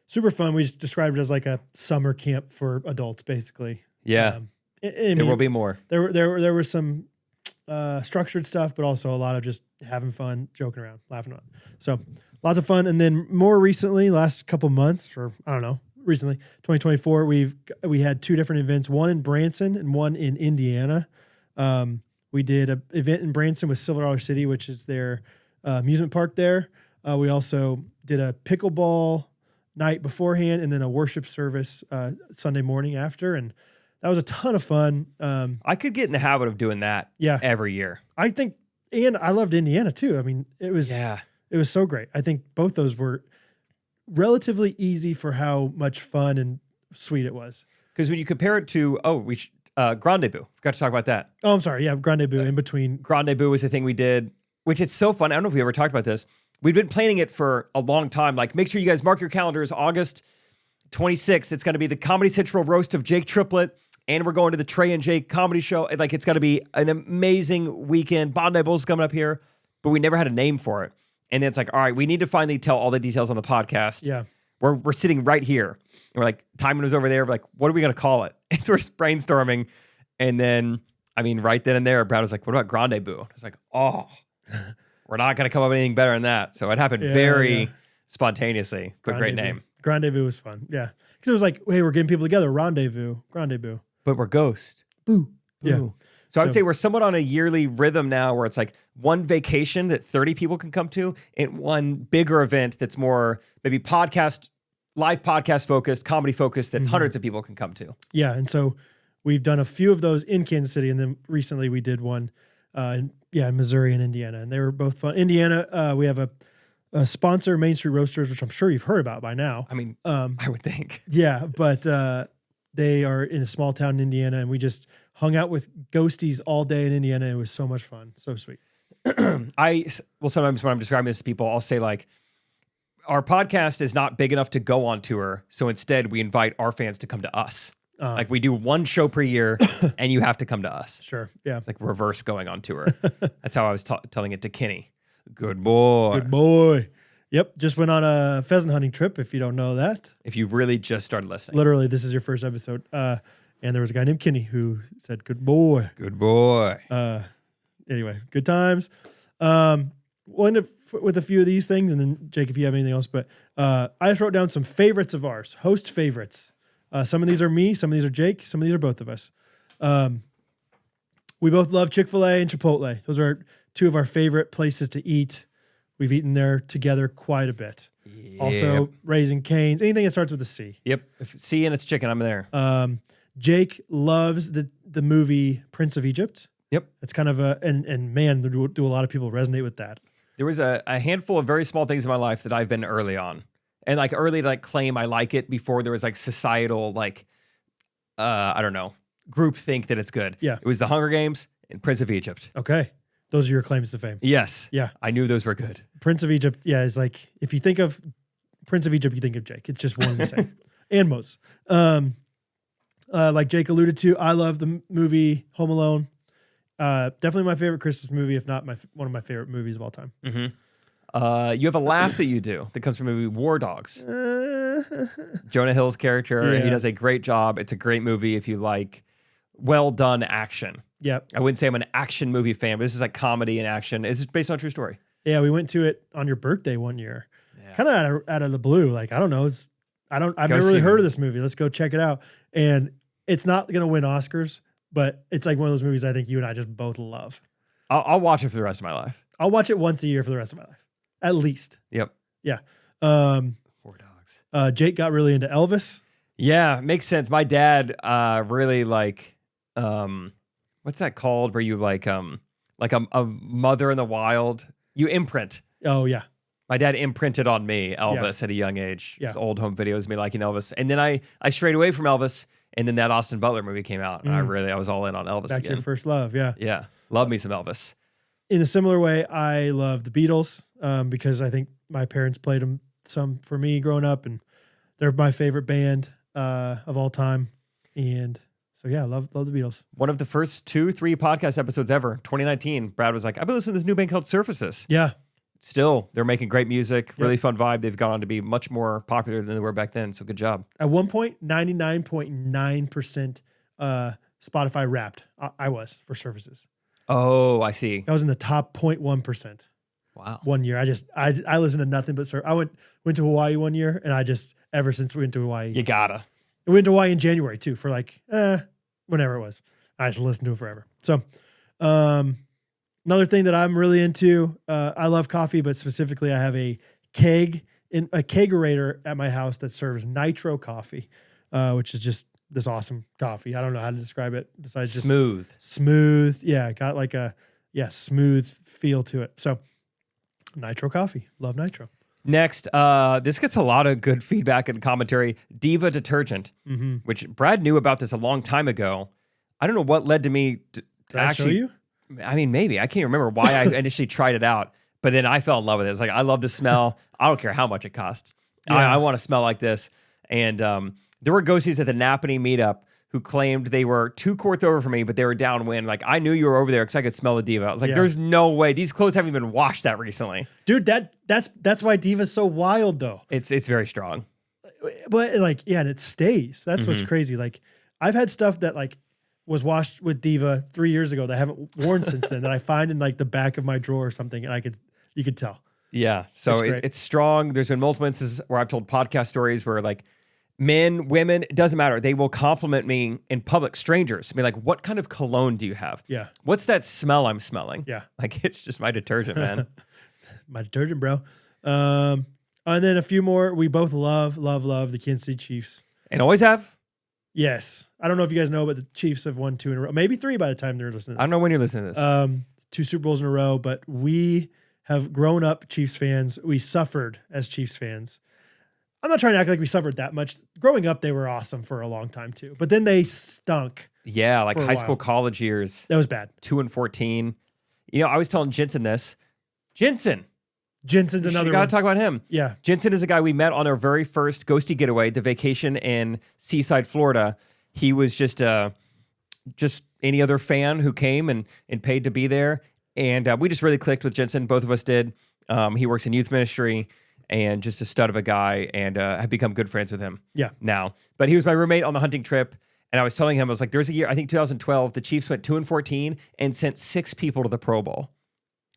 super fun. We just described it as like a summer camp for adults, basically. Yeah. There will be more. There were some structured stuff, but also a lot of just having fun, joking around, laughing on. So lots of fun. And then more recently, last couple months, or I don't know, recently, 2024, we had 2 different events, one in Branson and one in Indiana. We did an event in Branson with Silver Dollar City, which is their amusement park there. We also did a pickleball night beforehand and then a worship service Sunday morning after. And that was a ton of fun. I could get in the habit of doing that every year. I think, and I loved Indiana too. I mean, it was so great. I think both those were relatively easy for how much fun and sweet it was. Because when you compare it to, Grandezvous, forgot to talk about that. Oh, I'm sorry. Yeah, Grandezvous in between. Grandezvous was the thing we did, which it's so fun. I don't know if we ever talked about this. We've been planning it for a long time. Like, make sure you guys mark your calendars. August 26th, it's going to be the Comedy Central roast of Jake Triplett, and we're going to the Trey and Jake comedy show. Like, it's going to be an amazing weekend. Bondi Bowl's coming up here, but we never had a name for it. And then it's like, all right, we need to finally tell all the details on the podcast. Yeah. We're sitting right here. And we're like, Timon was over there. We're like, what are we going to call it? And so we're brainstorming. And then, I mean, right then and there, Brad was like, what about Grandezvous? I was like, oh, we're not going to come up with anything better than that. So it happened very spontaneously. But great name. Grandezvous was fun. Yeah. Because it was like, hey, we're getting people together. Rendezvous. But we're Ghost. Boo. Boo. Yeah. So I would say we're somewhat on a yearly rhythm now where it's like one vacation that 30 people can come to and one bigger event that's more maybe live podcast focused, comedy focused that hundreds of people can come to. Yeah. And so we've done a few of those in Kansas City. And then recently we did one in Missouri and Indiana. And they were both fun. Indiana, we have a sponsor, Main Street Roasters, which I'm sure you've heard about by now. I mean, I would think. Yeah. But they are in a small town in Indiana. And we just hung out with ghosties all day in Indiana. It was so much fun. So sweet. Sometimes when I'm describing this to people, I'll say like, our podcast is not big enough to go on tour. So instead we invite our fans to come to us. Like we do one show per year and you have to come to us. Sure. Yeah. It's like reverse going on tour. That's how I was telling it to Kenny. Good boy. Good boy. Yep. Just went on a pheasant hunting trip. If you don't know that, if you really just started listening, literally, this is your first episode. And there was a guy named Kenny who said, good boy. Good boy. Anyway, good times. We'll end up with a few of these things. And then Jake, if you have anything else, but I just wrote down some favorites of ours, host favorites. Some of these are me, some of these are Jake, some of these are both of us. We both love Chick-fil-A and Chipotle. Those are 2 of our favorite places to eat. We've eaten there together quite a bit. Yep. Also, Raising Cane's, anything that starts with a C. Yep. If C and it's chicken, I'm there. Jake loves the movie Prince of Egypt. Yep. It's kind of and man, do a lot of people resonate with that. There was a handful of very small things in my life that I've been early on. And like early to like claim I like it before there was like societal, like, I don't know, group think that it's good. Yeah. It was the Hunger Games and Prince of Egypt. Okay. Those are your claims to fame. Yes. Yeah. I knew those were good. Prince of Egypt. Yeah. It's like, if you think of Prince of Egypt, you think of Jake. It's just one and the same. And Moses. Like Jake alluded to, I love the movie Home Alone. Definitely my favorite Christmas movie, if not one of my favorite movies of all time. Mm-hmm. You have a laugh that you do that comes from the movie War Dogs. Jonah Hill's character, he does a great job. It's a great movie if you like well done action. Yeah. I wouldn't say I'm an action movie fan, but this is like comedy and action. It's based on a true story. Yeah, we went to it on your birthday one year. Yeah. Kind of out of the blue. Like, I don't know. I've never really heard of this movie. Let's go check it out. And it's not going to win Oscars, but it's like one of those movies I think you and I just both love. I'll watch it for the rest of my life. I'll watch it once a year for the rest of my life. At least. Yep. Yeah. War Dogs. Jake got really into Elvis. Yeah, makes sense. My dad really like, what what's that called? Where you like a mother in the wild, you imprint. Oh yeah. My dad imprinted on me Elvis at a young age. Yeah. Old home videos of me liking Elvis, and then I strayed away from Elvis, and then that Austin Butler movie came out, and I was all in on Elvis Back to again. your first love. Yeah. Yeah, love me some Elvis. In a similar way, I love the Beatles because I think my parents played them some for me growing up, and they're my favorite band of all time. And so, yeah, love the Beatles. One of the first 2-3 podcast episodes ever, 2019, Brad was like, I've been listening to this new band called Surfaces. Yeah. Still, they're making great music, really fun vibe. They've gone on to be much more popular than they were back then, so good job. At one point, 99.9% Spotify Wrapped I was for Surfaces. Oh, I see. I was in the top 0.1%. Wow. 1 year. I listened to nothing but I went to Hawaii 1 year, and ever since we went to Hawaii. You gotta. We went to Hawaii in January too for like whenever it was. I just listened to it forever. So another thing that I'm really into, I love coffee, but specifically I have a kegerator at my house that serves nitro coffee, which is just this awesome coffee. I don't know how to describe it besides just smooth. Yeah. Got like a smooth feel to it. So nitro coffee, love nitro. Next, this gets a lot of good feedback and commentary. Diva detergent, which Brad knew about this a long time ago. I don't know what led to me to show you? I mean, maybe. I can't remember why I initially tried it out, but then I fell in love with it. It's like, I love the smell. I don't care how much it costs. Yeah. I want to smell like this. And there were ghosties at the Napanee meetup who claimed they were 2 courts over from me, but they were downwind. Like, I knew you were over there because I could smell the Diva. I was like, there's no way. These clothes haven't even washed that recently. Dude, that's why Diva's so wild though. It's very strong. But and it stays. That's what's crazy. Like, I've had stuff that like was washed with Diva 3 years ago that I haven't worn since then, that I find in like the back of my drawer or something, and you could tell. Yeah. So it's strong. There's been multiple instances where I've told podcast stories where like men, women, it doesn't matter. They will compliment me in public, strangers. I mean, like, what kind of cologne do you have? Yeah. What's that smell I'm smelling? Yeah. Like, it's just my detergent, man. My detergent, bro. And then a few more. We both love the Kansas City Chiefs. And always have. Yes. I don't know if you guys know, but the Chiefs have won 2 in a row. Maybe 3 by the time they're listening to this. I don't know when you're listening to this. 2 Super Bowls in a row, but we have grown up Chiefs fans. We suffered as Chiefs fans. I'm not trying to act like we suffered that much. Growing up, they were awesome for a long time too, but then they stunk. Yeah, like high school, college years. That was bad. 2-14. You know, I was telling Jensen this. Jensen's another one. You got to talk about him. Yeah. Jensen is a guy we met on our very first ghosty getaway, the vacation in Seaside, Florida. He was just any other fan who came and paid to be there. And we just really clicked with Jensen. Both of us did. He works in youth ministry and just a stud of a guy, and have become good friends with him now. But he was my roommate on the hunting trip. And I was telling him, I was like, there's a year, I think 2012, the Chiefs went 2-14 and sent 6 people to the Pro Bowl.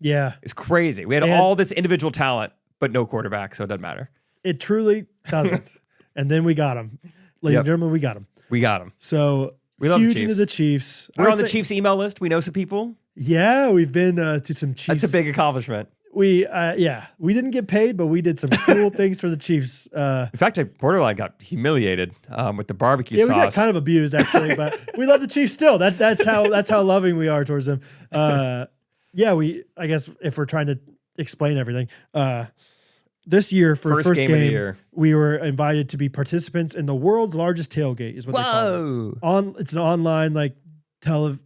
Yeah. It's crazy. We had all this individual talent, but no quarterback, so it doesn't matter. It truly doesn't. And then we got him. Ladies and gentlemen, we got him. We got him. So we love huge into the Chiefs. We're on the Chiefs email list. We know some people. Yeah, we've been to some Chiefs. That's a big accomplishment. We didn't get paid, but we did some cool things for the Chiefs. In fact, I borderline got humiliated with the barbecue sauce. Yeah, we got kind of abused actually, but we love the Chiefs still. That's how loving we are towards them. I guess if we're trying to explain everything, this year for first game of the year, we were invited to be participants in the world's largest tailgate. Is what they call it. It's an online like televised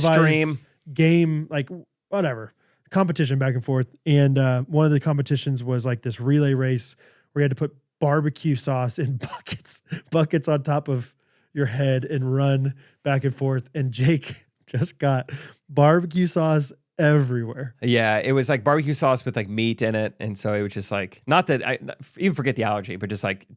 stream game, like whatever. Competition back and forth, and one of the competitions was like this relay race where you had to put barbecue sauce in buckets on top of your head and run back and forth, and Jake just got barbecue sauce everywhere. Yeah, it was like barbecue sauce with like meat in it, and so it was just like, not that I even forget the allergy, but just like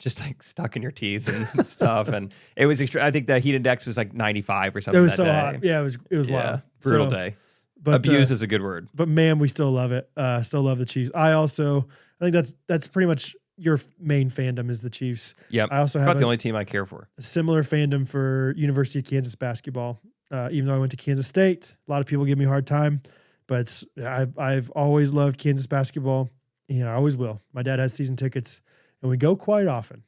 stuck in your teeth and stuff. And it was I think the heat index was like 95 or something. It was that so day. hot. Yeah, it was wild. Brutal day. But abused is a good word. But man, we still love it. Still love the Chiefs. I think that's pretty much your main fandom is the Chiefs. Yeah. I also have about the only team I care for. A similar fandom for University of Kansas basketball. Even though I went to Kansas State, a lot of people give me a hard time, but I've always loved Kansas basketball. I always will. My dad has season tickets, and we go quite often.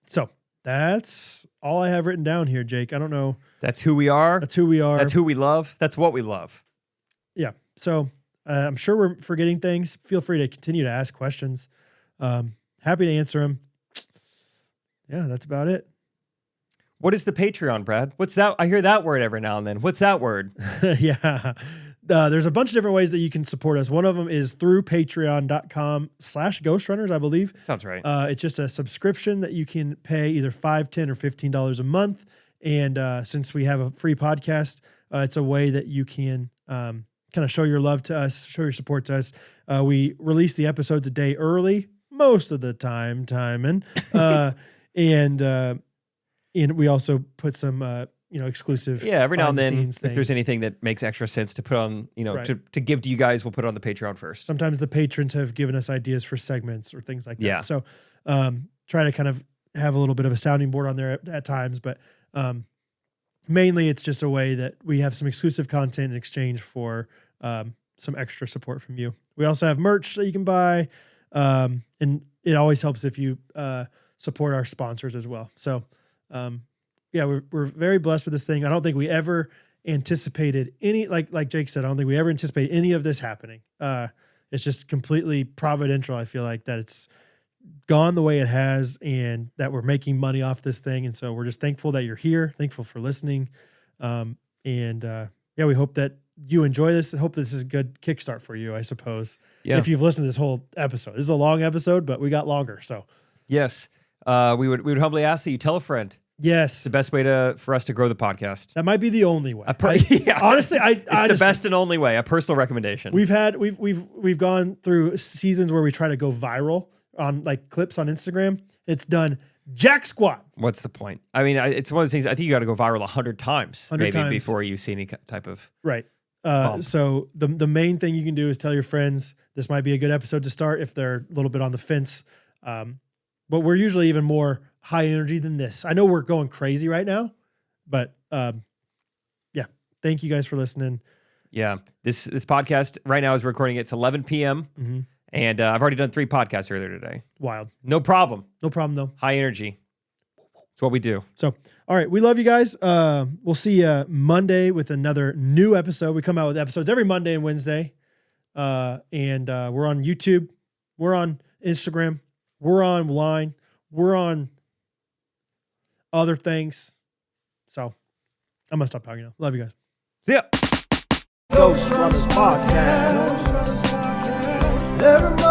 So That's all I have written down here, Jake. I don't know. That's who we are. That's who we are. That's who we love. That's what we love. Yeah. So I'm sure we're forgetting things. Feel free to continue to ask questions. Happy to answer them. Yeah, that's about it. What is the Patreon, Brad? What's that? I hear that word every now and then. What's that word? Yeah. There's a bunch of different ways that you can support us. One of them is through patreon.com/Ghostrunners, I believe. Sounds right. It's just a subscription that you can pay either $5, $10, or $15 a month. And since we have a free podcast, it's a way that you can kind of show your love to us, show your support to us. We release the episodes a day early, most of the time, and we also put some exclusive. Yeah, every now and then, if things. there's anything that makes extra sense to put on, Right. to give to you guys, we'll put it on the Patreon first. Sometimes the patrons have given us ideas for segments or things like that. Yeah. So try to kind of have a little bit of a sounding board on there at times, but mainly it's just a way that we have some exclusive content in exchange for some extra support from you. We also have merch that you can buy, and it always helps if you support our sponsors as well. So yeah, we're very blessed with this thing. I don't think we ever anticipated any, like Jake said, I don't think we ever anticipated any of this happening. It's just completely providential. I feel like that it's gone the way it has and that we're making money off this thing. And so we're just thankful that you're here, thankful for listening. Yeah, we hope that you enjoy this. I hope this is a good kickstart for you, I suppose. Yeah. If you've listened to this whole episode. This is a long episode, but we got longer. So Yes. We would humbly ask that you tell a friend. yes, It's the best way for us to grow the podcast. that might be the only way. Yeah. Honestly, It's the best and only way. A personal recommendation. We've gone through seasons where we try to go viral on like clips on Instagram. It's done jack squat. What's the point? I mean, it's one of those things. I think you got to go viral 100 times, 100 maybe times. before you see any type of. Right. Bump. So the main thing you can do is tell your friends this might be a good episode to start if they're a little bit on the fence. But we're usually even more high energy than this. I know we're going crazy right now, but yeah, thank you guys for listening. Yeah, this podcast right now is recording. It's 11 p.m. Mm-hmm. And I've already done 3 podcasts earlier today. Wild. No problem. No problem though. High energy. It's what we do. So, all right. We love you guys. We'll see you Monday with another new episode. We come out with episodes every Monday and Wednesday. And we're on YouTube. We're on Instagram. We're online. We're on other things. So I'm going to stop talking now. Love you guys. See ya. Ghostrunners Podcast. Everybody.